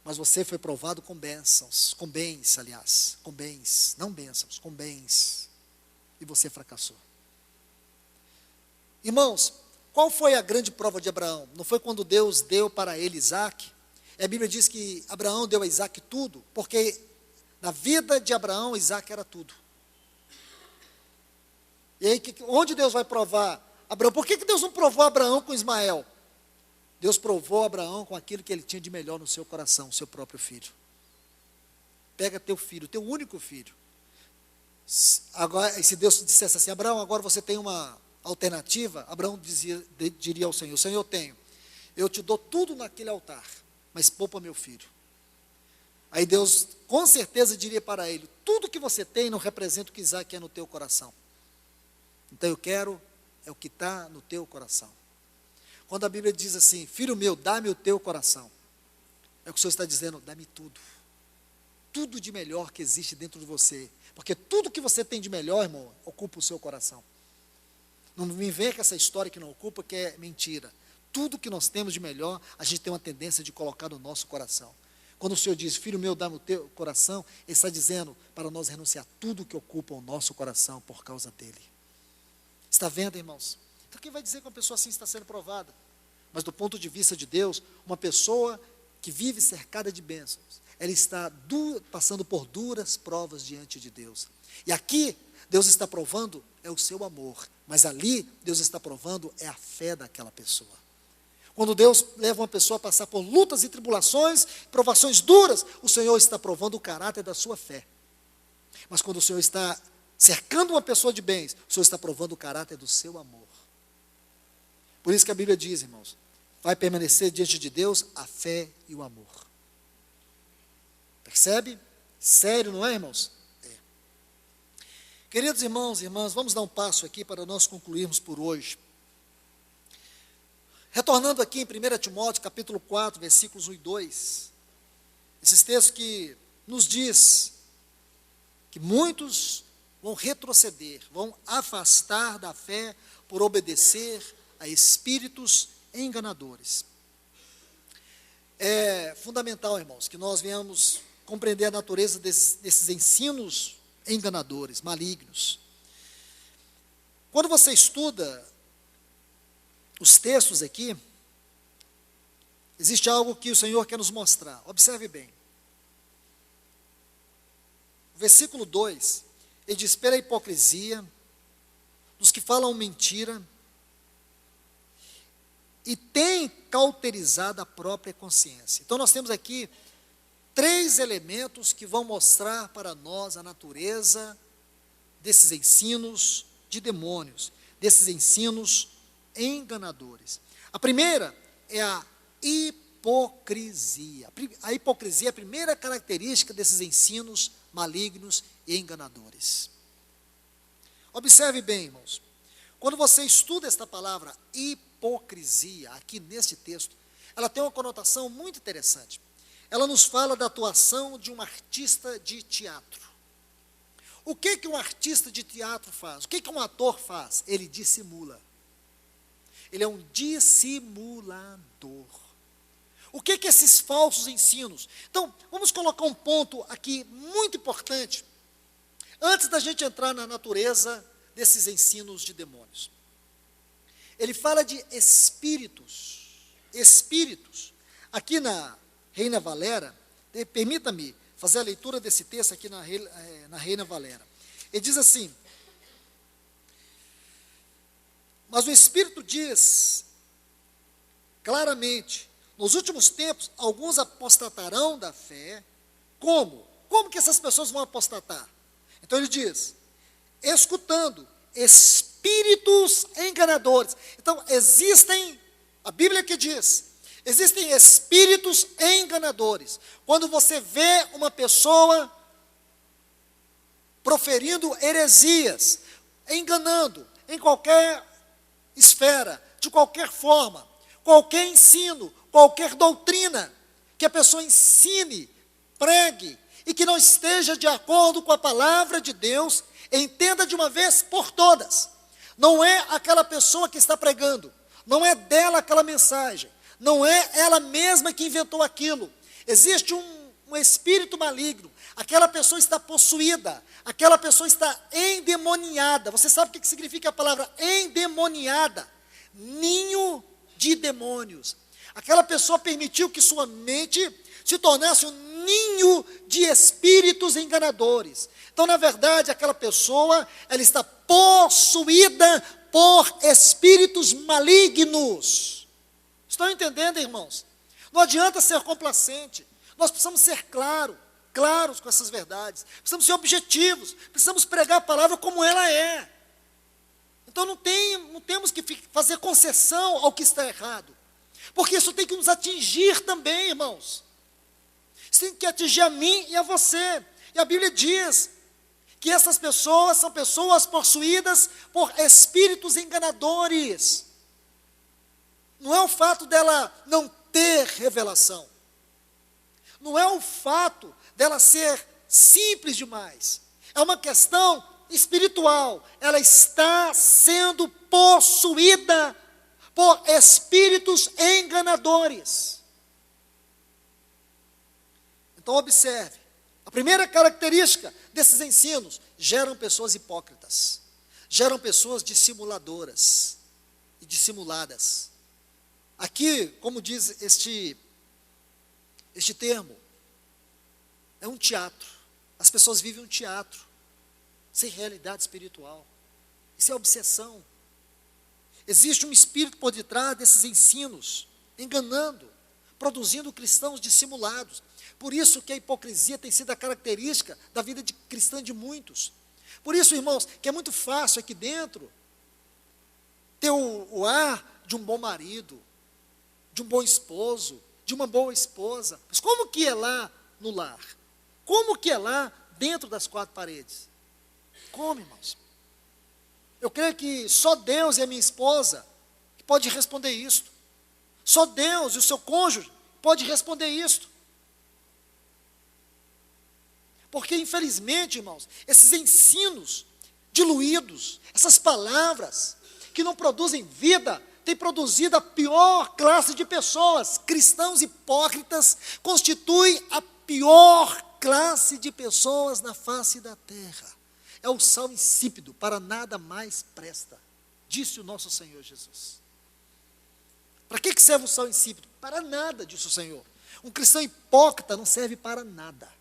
mas você foi provado com bênçãos, com bens, aliás, com bens, não bênçãos, com bens, e você fracassou. Irmãos, qual foi a grande prova de Abraão? Não foi quando Deus deu para ele Isaque? A Bíblia diz que Abraão deu a Isaque tudo, porque na vida de Abraão, Isaque era tudo. E aí, onde Deus vai provar Abraão? Por que Deus não provou Abraão com Ismael? Deus provou Abraão com aquilo que ele tinha de melhor no seu coração, o seu próprio filho. Pega teu filho, teu único filho. Agora, se Deus dissesse assim, Abraão, agora você tem uma alternativa, Abraão diria ao Senhor, Senhor, eu tenho, eu te dou tudo naquele altar, mas poupa meu filho. Aí Deus com certeza diria para ele, tudo que você tem não representa o que Isaque é no teu coração. Então eu quero, é o que está no teu coração. Quando a Bíblia diz assim, filho meu, dá-me o teu coração, é o que o Senhor está dizendo, dá-me tudo. Tudo de melhor que existe dentro de você. Porque tudo que você tem de melhor, irmão, ocupa o seu coração. Não me vem com essa história que não ocupa, que é mentira. Tudo que nós temos de melhor, a gente tem uma tendência de colocar no nosso coração. Quando o Senhor diz, filho meu, dá-me o teu coração, Ele está dizendo para nós renunciar tudo que ocupa o nosso coração por causa dEle. Está vendo, irmãos? Então quem vai dizer que uma pessoa assim está sendo provada? Mas do ponto de vista de Deus, uma pessoa que vive cercada de bênçãos, ela está passando por duras provas diante de Deus. E aqui, Deus está provando é o seu amor, mas ali, Deus está provando é a fé daquela pessoa. Quando Deus leva uma pessoa a passar por lutas e tribulações, provações duras, o Senhor está provando o caráter da sua fé. Mas quando o Senhor está cercando uma pessoa de bens, o Senhor está provando o caráter do seu amor. Por isso que a Bíblia diz, irmãos, vai permanecer diante de Deus a fé e o amor. Percebe? Sério, não é, irmãos? É. Queridos irmãos e irmãs, vamos dar um passo aqui para nós concluirmos por hoje. Retornando aqui em 1 Timóteo, capítulo 4, versículos 1 e 2, esses textos que nos diz que muitos vão retroceder, vão afastar da fé por obedecer a espíritos enganadores. É fundamental, irmãos, que nós venhamos compreender a natureza desses ensinos enganadores, malignos. Quando você estuda os textos aqui, existe algo que o Senhor quer nos mostrar. Observe bem. Versículo 2, ele diz, pela hipocrisia dos que falam mentira e têm cauterizado a própria consciência. Então nós temos aqui 3 elementos que vão mostrar para nós a natureza desses ensinos de demônios, desses ensinos enganadores. A primeira é a hipocrisia. A hipocrisia é a primeira característica desses ensinos malignos e enganadores. Observe bem, irmãos. Quando você estuda esta palavra hipocrisia, aqui neste texto, ela tem uma conotação muito interessante. Ela nos fala da atuação de um artista de teatro. O que um artista de teatro faz? O que um ator faz? Ele dissimula. Ele é um dissimulador. O que esses falsos ensinos? Então, vamos colocar um ponto aqui muito importante, antes da gente entrar na natureza desses ensinos de demônios. Ele fala de espíritos. Espíritos. Aqui na Reina Valera, permita-me fazer a leitura desse texto aqui na Reina Valera. Ele diz assim: mas o Espírito diz claramente, nos últimos tempos, alguns apostatarão da fé. Como? Como que essas pessoas vão apostatar? Então ele diz, escutando espíritos enganadores. Então existem, a Bíblia que diz, existem espíritos enganadores. Quando você vê uma pessoa proferindo heresias, enganando, em qualquer esfera, de qualquer forma, qualquer ensino, qualquer doutrina que a pessoa ensine, pregue, e que não esteja de acordo com a palavra de Deus, entenda de uma vez por todas, não é aquela pessoa que está pregando, não é dela aquela mensagem, não é ela mesma que inventou aquilo, existe um espírito maligno, aquela pessoa está possuída, aquela pessoa está endemoniada. Você sabe o que significa a palavra endemoniada? Ninho de demônios. Aquela pessoa permitiu que sua mente se tornasse um ninho de espíritos enganadores. Então, na verdade, aquela pessoa, ela está possuída por espíritos malignos. Estão entendendo, irmãos? Não adianta ser complacente. Nós precisamos ser claros com essas verdades. Precisamos ser objetivos. Precisamos pregar a palavra como ela é. Então não temos que fazer concessão ao que está errado. Porque isso tem que nos atingir também, irmãos. Isso tem que atingir a mim e a você. E a Bíblia diz que essas pessoas são pessoas possuídas por espíritos enganadores. Não é o fato dela não ter revelação. Não é o fato dela ser simples demais. É uma questão espiritual. Ela está sendo possuída por espíritos enganadores. Então observe, a primeira característica desses ensinos, geram pessoas hipócritas, geram pessoas dissimuladoras e dissimuladas. Aqui, como diz este termo, é um teatro. As pessoas vivem um teatro, sem realidade espiritual. Isso é obsessão. Existe um espírito por detrás desses ensinos, enganando, produzindo cristãos dissimulados. Por isso que a hipocrisia tem sido a característica da vida cristã de muitos. Por isso, irmãos, que é muito fácil aqui dentro ter o ar de um bom marido, de um bom esposo, de uma boa esposa. Mas como que é lá no lar? Como que é lá dentro das quatro paredes? Como, irmãos? Eu creio que só Deus e a minha esposa que pode responder isto. Só Deus e o seu cônjuge pode responder isto. Porque, infelizmente, irmãos, esses ensinos diluídos, essas palavras que não produzem vida, têm produzido a pior classe de pessoas. Cristãos hipócritas constituem a pior classe de pessoas na face da terra. É o sal insípido, para nada mais presta, disse o nosso Senhor Jesus. Para que serve o sal insípido? Para nada, disse o Senhor. Um cristão hipócrita não serve para nada.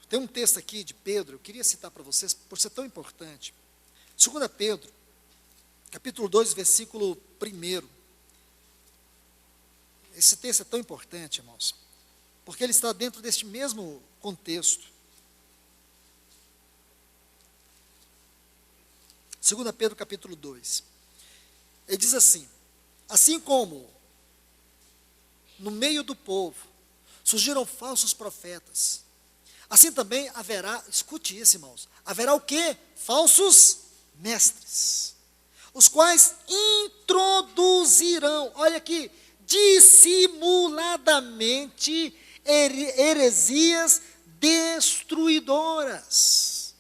Tem um texto aqui de Pedro, eu queria citar para vocês, por ser tão importante. 2 Pedro, capítulo 2, versículo 1. Esse texto é tão importante, irmãos, porque ele está dentro deste mesmo contexto. 2 Pedro, capítulo 2. Ele diz assim: assim como no meio do povo surgiram falsos profetas, assim também haverá, escute isso, irmãos, haverá o quê? Falsos mestres, os quais introduzirão, olha aqui, dissimuladamente heresias destruidoras,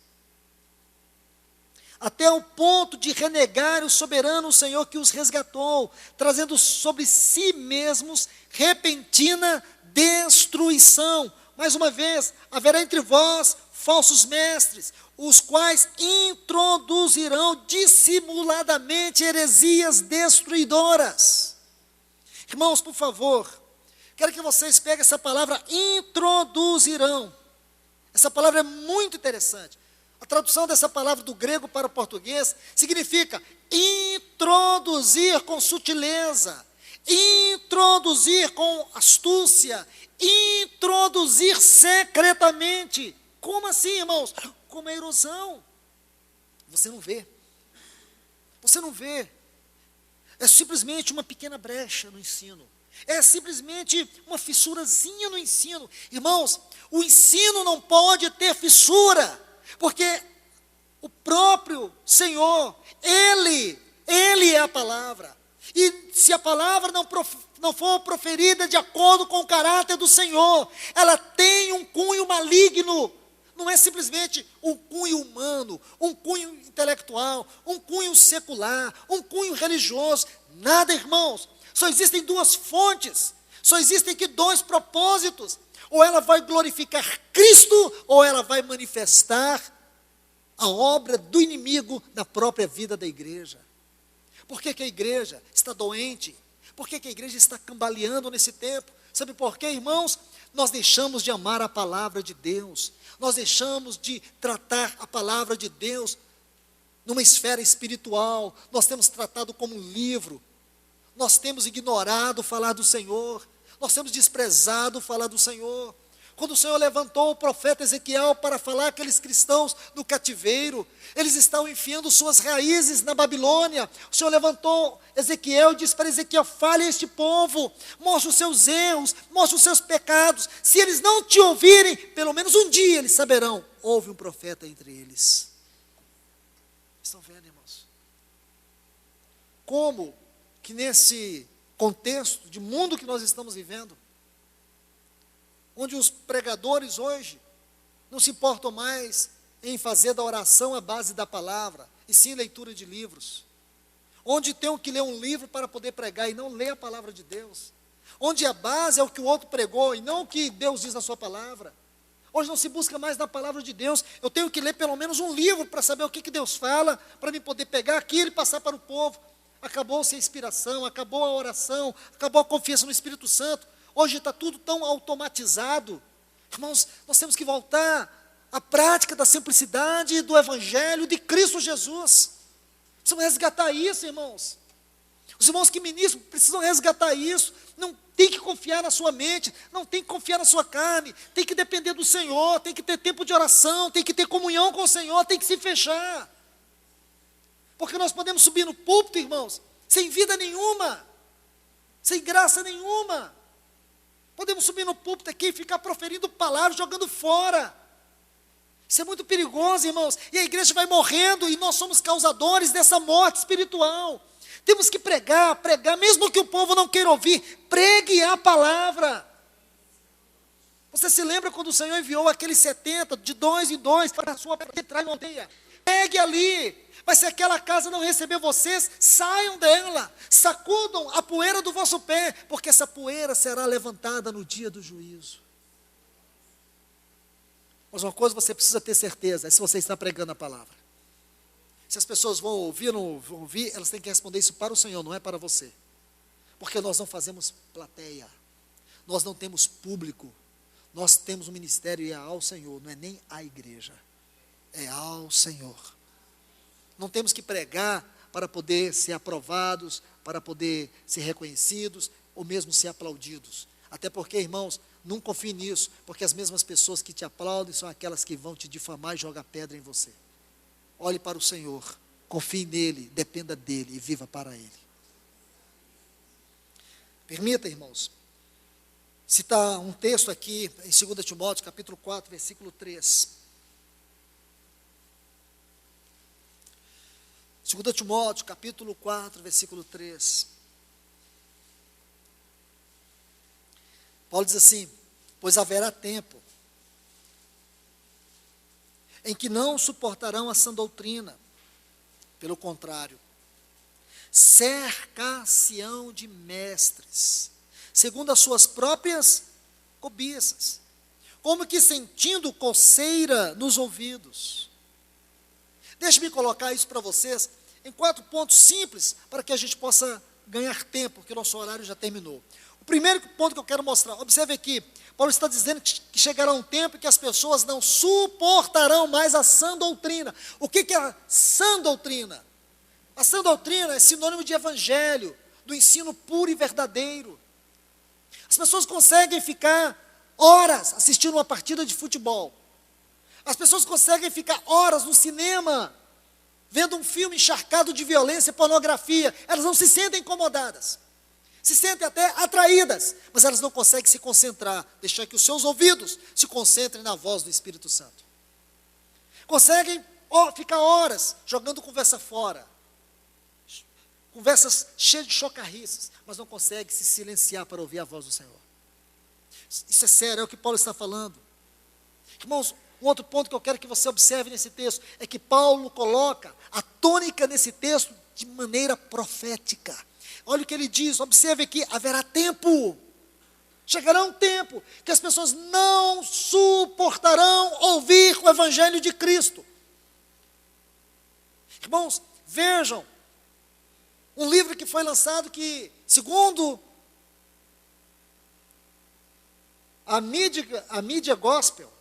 até o ponto de renegar o soberano Senhor que os resgatou, trazendo sobre si mesmos repentina destruição. Mais uma vez, haverá entre vós falsos mestres, os quais introduzirão dissimuladamente heresias destruidoras. Irmãos, por favor, quero que vocês peguem essa palavra introduzirão. Essa palavra é muito interessante. A tradução dessa palavra do grego para o português significa introduzir com sutileza, introduzir com astúcia, introduzir secretamente. Como assim, irmãos? Como a erosão. Você não vê. Você não vê. É simplesmente uma pequena brecha no ensino. É simplesmente uma fissurazinha no ensino. Irmãos, o ensino não pode ter fissura, porque o próprio Senhor, Ele é a palavra. E se a palavra não for proferida de acordo com o caráter do Senhor, ela tem um cunho maligno. Não é simplesmente um cunho humano, um cunho intelectual, um cunho secular, um cunho religioso. Nada, irmãos. Só existem duas fontes. Só existem aqui dois propósitos. Ou ela vai glorificar Cristo, ou ela vai manifestar a obra do inimigo na própria vida da igreja. Por que a igreja está doente? Por que a igreja está cambaleando nesse tempo? Sabe por quê, irmãos? Nós deixamos de amar a palavra de Deus. Nós deixamos de tratar a palavra de Deus numa esfera espiritual. Nós temos tratado como um livro. Nós temos ignorado falar do Senhor. Nós temos desprezado falar do Senhor. Quando o Senhor levantou o profeta Ezequiel para falar aqueles cristãos no cativeiro, eles estavam enfiando suas raízes na Babilônia. O Senhor levantou Ezequiel e disse para Ezequiel: fale a este povo, mostre os seus erros, mostre os seus pecados. Se eles não te ouvirem, pelo menos um dia eles saberão, houve um profeta entre eles. Estão vendo, irmãos? Como que nesse contexto de mundo que nós estamos vivendo, onde os pregadores hoje não se importam mais em fazer da oração a base da palavra, e sim leitura de livros, onde tem que ler um livro para poder pregar e não ler a palavra de Deus, onde a base é o que o outro pregou e não o que Deus diz na sua palavra. Hoje não se busca mais na palavra de Deus. Eu tenho que ler pelo menos um livro para saber o que Deus fala, para me poder pegar aquilo e passar para o povo. Acabou-se a inspiração, acabou a oração, acabou a confiança no Espírito Santo. Hoje está tudo tão automatizado. Irmãos, nós temos que voltar à prática da simplicidade do Evangelho de Cristo Jesus. Precisamos resgatar isso, irmãos. Os irmãos que ministram precisam resgatar isso. Não tem que confiar na sua mente, não tem que confiar na sua carne, tem que depender do Senhor, tem que ter tempo de oração, tem que ter comunhão com o Senhor, tem que se fechar. Porque nós podemos subir no púlpito, irmãos, sem vida nenhuma, sem graça nenhuma. Podemos subir no púlpito aqui e ficar proferindo palavras, jogando fora. Isso é muito perigoso, irmãos. E a igreja vai morrendo e nós somos causadores dessa morte espiritual. Temos que pregar, mesmo que o povo não queira ouvir, pregue a palavra. Você se lembra quando o Senhor enviou aqueles 70, de 2 em 2, para a sua trás montanha? Pegue ali. Mas se aquela casa não receber vocês, saiam dela, sacudam a poeira do vosso pé, porque essa poeira será levantada no dia do juízo. Mas uma coisa você precisa ter certeza, é se você está pregando a palavra. Se as pessoas vão ouvir ou não vão ouvir, elas têm que responder isso para o Senhor, não é para você. Porque nós não fazemos plateia, nós não temos público, nós temos um ministério e é ao Senhor, não é nem à igreja, é ao Senhor. Não temos que pregar para poder ser aprovados, para poder ser reconhecidos, ou mesmo ser aplaudidos. Até porque, irmãos, não confie nisso, porque as mesmas pessoas que te aplaudem são aquelas que vão te difamar e jogar pedra em você. Olhe para o Senhor, confie nele, dependa dele e viva para ele. Permita, irmãos, citar um texto aqui em 2 Timóteo, capítulo 4, versículo 3. 2 Timóteo, capítulo 4, versículo 3. Paulo diz assim: pois haverá tempo em que não suportarão a sã doutrina, Pelo contrário, cercar-se-ão de mestres, segundo as suas próprias cobiças, como que sentindo coceira nos ouvidos. Deixe-me colocar isso para vocês em 4 pontos simples, para que a gente possa ganhar tempo, porque o nosso horário já terminou. O primeiro ponto que eu quero mostrar, observe aqui, Paulo está dizendo que chegará um tempo que as pessoas não suportarão mais a sã doutrina. O que é a sã doutrina? A sã doutrina é sinônimo de evangelho, do ensino puro e verdadeiro. As pessoas conseguem ficar horas assistindo uma partida de futebol. As pessoas conseguem ficar horas no cinema, vendo um filme encharcado de violência e pornografia. Elas não se sentem incomodadas, se sentem até atraídas, mas elas não conseguem se concentrar, deixar que os seus ouvidos se concentrem na voz do Espírito Santo. Conseguem ficar horas jogando conversa fora, conversas cheias de chocarrices, mas não conseguem se silenciar para ouvir a voz do Senhor. Isso é sério, é o que Paulo está falando. Irmãos, um outro ponto que eu quero que você observe nesse texto, é que Paulo coloca a tônica nesse texto de maneira profética. Olha o que ele diz, observe aqui, haverá tempo, chegará um tempo, que as pessoas não suportarão ouvir o Evangelho de Cristo. Irmãos, vejam, um livro que foi lançado que, segundo a mídia gospel,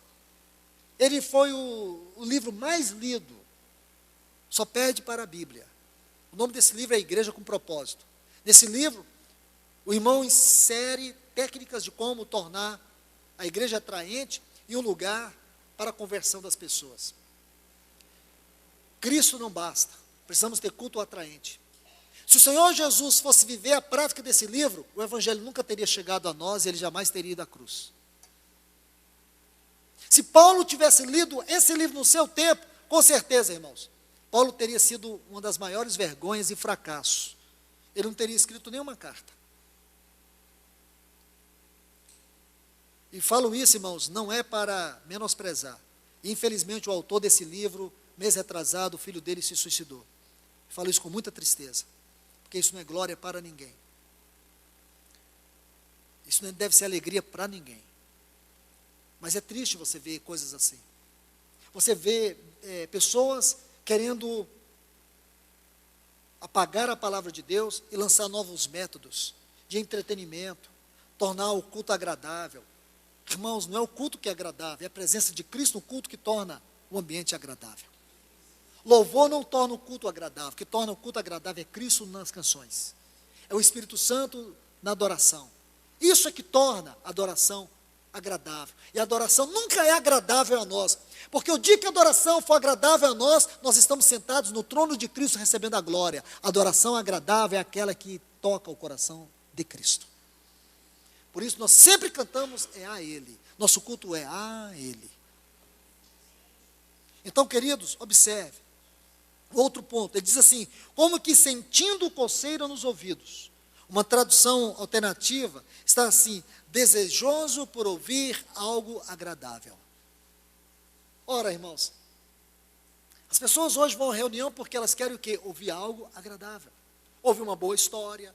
ele foi o livro mais lido, só perde para a Bíblia. O nome desse livro é Igreja com Propósito. Nesse livro, o irmão insere técnicas de como tornar a igreja atraente e um lugar para a conversão das pessoas. Cristo não basta, precisamos ter culto atraente. Se o Senhor Jesus fosse viver a prática desse livro, o Evangelho nunca teria chegado a nós e ele jamais teria ido à cruz. Se Paulo tivesse lido esse livro no seu tempo, com certeza, irmãos, Paulo teria sido uma das maiores vergonhas e fracassos. Ele não teria escrito nenhuma carta. E falo isso, irmãos, não é para menosprezar. Infelizmente, o autor desse livro, mês retrasado, o filho dele se suicidou. Falo isso com muita tristeza, porque isso não é glória para ninguém. Isso não deve ser alegria para ninguém. Mas é triste você ver coisas assim. Você vê pessoas querendo apagar a palavra de Deus e lançar novos métodos de entretenimento, tornar o culto agradável. Irmãos, não é o culto que é agradável, é a presença de Cristo no culto que torna o ambiente agradável. Louvor não torna o culto agradável, o que torna o culto agradável é Cristo nas canções. É o Espírito Santo na adoração. Isso é que torna a adoração agradável. E a adoração nunca é agradável a nós, porque o dia que a adoração for agradável a nós, nós estamos sentados no trono de Cristo recebendo a glória. A adoração agradável é aquela que toca o coração de Cristo. Por isso nós sempre cantamos a Ele. Nosso culto é a Ele. Então, queridos, observe. Outro ponto, ele diz assim, como que sentindo coceira nos ouvidos. Uma tradução alternativa está assim, desejoso por ouvir algo agradável. Ora, irmãos, as pessoas hoje vão à reunião porque elas querem o quê? Ouvir algo agradável. Ouvir uma boa história,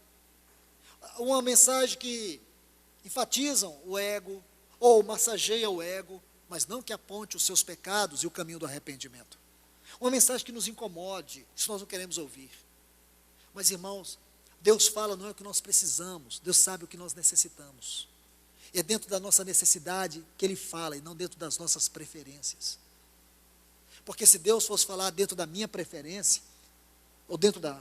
uma mensagem que enfatizam o ego, ou massageia o ego, mas não que aponte os seus pecados e o caminho do arrependimento. Uma mensagem que nos incomode, se nós não queremos ouvir. Mas, irmãos, Deus fala não é o que nós precisamos, Deus sabe o que nós necessitamos. E é dentro da nossa necessidade que Ele fala, e não dentro das nossas preferências. Porque se Deus fosse falar dentro da minha preferência, ou dentro da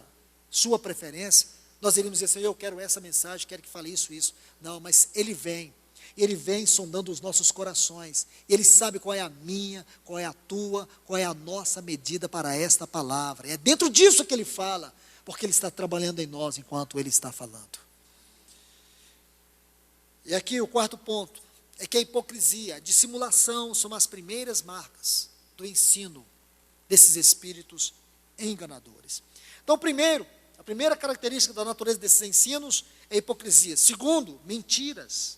sua preferência, nós iríamos dizer assim, eu quero essa mensagem, quero que fale isso. Não, mas Ele vem sondando os nossos corações. Ele sabe qual é a minha, qual é a tua, qual é a nossa medida para esta palavra. É dentro disso que Ele fala, porque Ele está trabalhando em nós enquanto Ele está falando. E aqui o quarto ponto, é que a hipocrisia, a dissimulação são as primeiras marcas do ensino desses espíritos enganadores. Então, a primeira característica da natureza desses ensinos é a hipocrisia. Segundo, mentiras.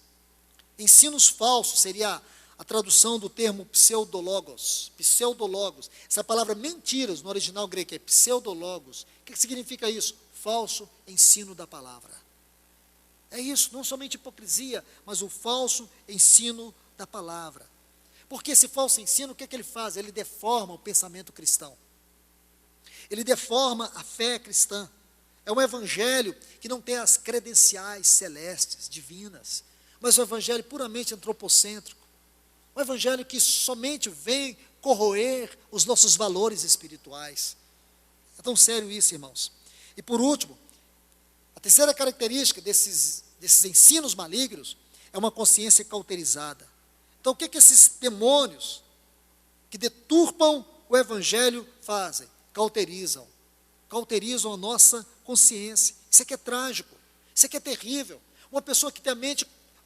Ensinos falsos seria a tradução do termo pseudologos. Pseudologos. Essa palavra mentiras, no original grego, é pseudologos. O que significa isso? Falso ensino da palavra. É isso, não somente hipocrisia, mas o falso ensino da palavra. Porque esse falso ensino, o que ele faz? Ele deforma o pensamento cristão. Ele deforma a fé cristã. É um evangelho que não tem as credenciais celestes, divinas, mas um evangelho puramente antropocêntrico. Um evangelho que somente vem corroer os nossos valores espirituais. É tão sério isso, irmãos. E por último, a terceira característica desses ensinos malignos é uma consciência cauterizada. Então, o que esses demônios que deturpam o evangelho fazem? Cauterizam a nossa consciência. Isso aqui é trágico, isso aqui é terrível. Uma pessoa que tem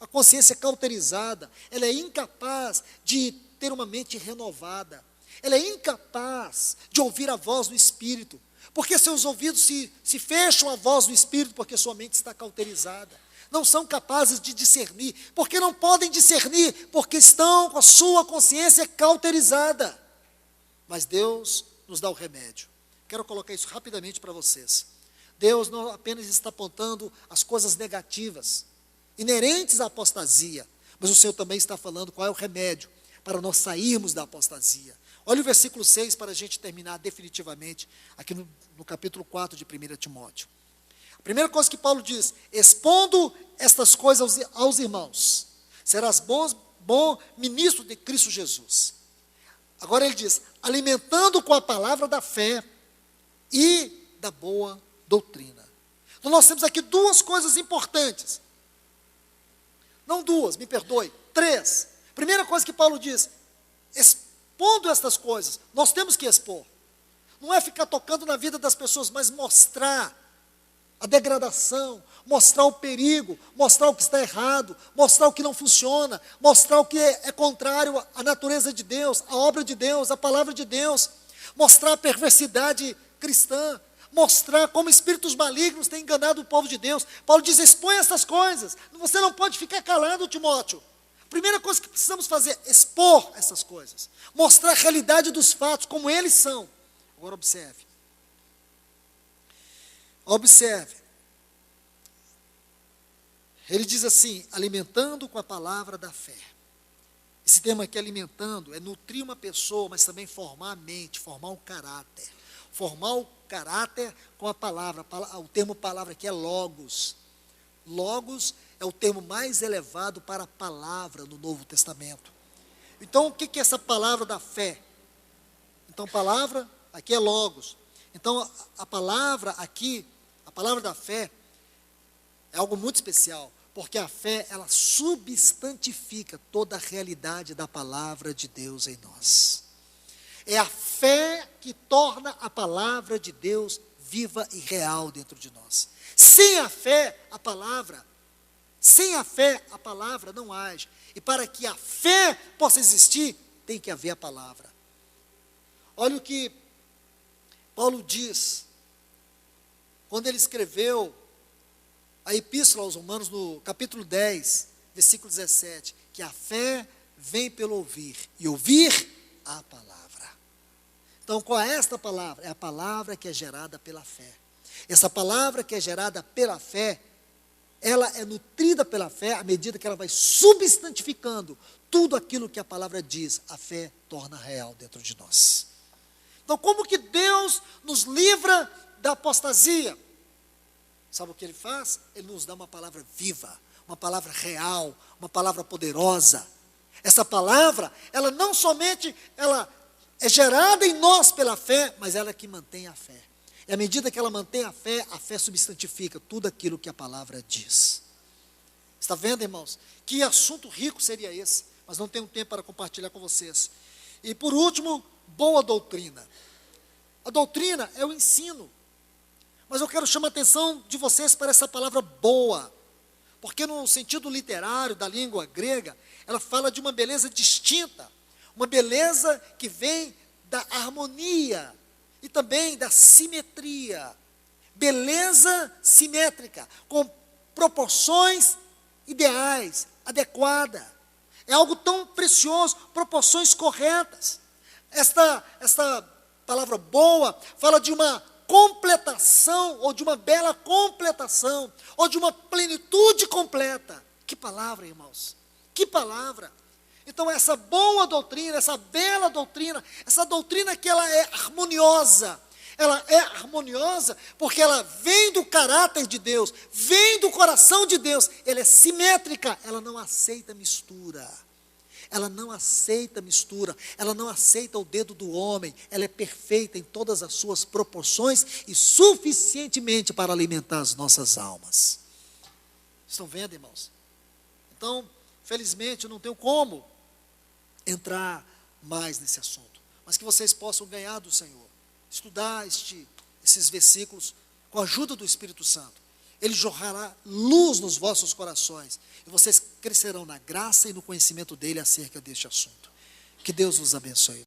a consciência cauterizada, ela é incapaz de ter uma mente renovada, ela é incapaz de ouvir a voz do Espírito, porque seus ouvidos se fecham à voz do Espírito, porque sua mente está cauterizada. Não são capazes de discernir, porque não podem discernir, porque estão com a sua consciência cauterizada. Mas Deus nos dá o remédio. Quero colocar isso rapidamente para vocês. Deus não apenas está apontando as coisas negativas, inerentes à apostasia, mas o Senhor também está falando qual é o remédio para nós sairmos da apostasia. Olha o versículo 6 para a gente terminar definitivamente, aqui no capítulo 4 de 1 Timóteo. A primeira coisa que Paulo diz: expondo estas coisas aos irmãos, serás bom ministro de Cristo Jesus. Agora ele diz: alimentando com a palavra da fé e da boa doutrina. Então nós temos aqui duas coisas importantes. Não duas, me perdoe, três. Primeira coisa que Paulo diz: expondo estas coisas, nós temos que expor. Não é ficar tocando na vida das pessoas, mas mostrar a degradação, mostrar o perigo, mostrar o que está errado, mostrar o que não funciona, mostrar o que é contrário à natureza de Deus, à obra de Deus, à palavra de Deus, mostrar a perversidade cristã, mostrar como espíritos malignos têm enganado o povo de Deus. Paulo diz: expõe essas coisas, você não pode ficar calado, Timóteo. A primeira coisa que precisamos fazer é expor essas coisas, mostrar a realidade dos fatos, como eles são. Agora observe. Observe. Ele diz assim: alimentando com a palavra da fé. Esse termo aqui, alimentando, é nutrir uma pessoa, mas também formar a mente, formar o caráter. Formar o caráter com a palavra. O termo palavra aqui é logos. Logos é o termo mais elevado para a palavra no Novo Testamento. Então, o que é essa palavra da fé? Então, palavra aqui é logos. Então, a palavra aqui, a palavra da fé, é algo muito especial, porque a fé, ela substantifica toda a realidade da palavra de Deus em nós. É a fé que torna a palavra de Deus viva e real dentro de nós. Sem a fé, a palavra não age. E para que a fé possa existir, tem que haver a palavra. Olha o que Paulo diz, quando ele escreveu a epístola aos Romanos, no capítulo 10, versículo 17, que a fé vem pelo ouvir, e ouvir a palavra. Então, qual é esta palavra? É a palavra que é gerada pela fé. Essa palavra que é gerada pela fé, ela é nutrida pela fé, à medida que ela vai substantificando tudo aquilo que a palavra diz, a fé torna real dentro de nós. Então, como que Deus nos livra da apostasia? Sabe o que Ele faz? Ele nos dá uma palavra viva, uma palavra real, uma palavra poderosa. Essa palavra, ela não somente, ela é gerada em nós pela fé, mas ela é que mantém a fé. E à medida que ela mantém a fé substantifica tudo aquilo que a palavra diz. Está vendo, irmãos? Que assunto rico seria esse? Mas não tenho tempo para compartilhar com vocês. E por último, boa doutrina. A doutrina é o ensino. Mas eu quero chamar a atenção de vocês para essa palavra boa. Porque no sentido literário da língua grega, ela fala de uma beleza distinta. Uma beleza que vem da harmonia e também da simetria. Beleza simétrica, com proporções ideais, adequada. É algo tão precioso, proporções corretas. Esta palavra boa fala de uma completação, ou de uma bela completação, ou de uma plenitude completa. Que palavra, irmãos! Que palavra! Então essa boa doutrina, essa bela doutrina, essa doutrina que ela é harmoniosa porque ela vem do caráter de Deus, vem do coração de Deus, ela é simétrica, ela não aceita mistura, ela não aceita o dedo do homem, ela é perfeita em todas as suas proporções e suficientemente para alimentar as nossas almas. Estão vendo, irmãos? Então, felizmente, eu não tenho como entrar mais nesse assunto, mas que vocês possam ganhar do Senhor, estudar esses versículos com a ajuda do Espírito Santo. Ele jorrará luz nos vossos corações e vocês crescerão na graça e no conhecimento dele acerca deste assunto. Que Deus vos abençoe.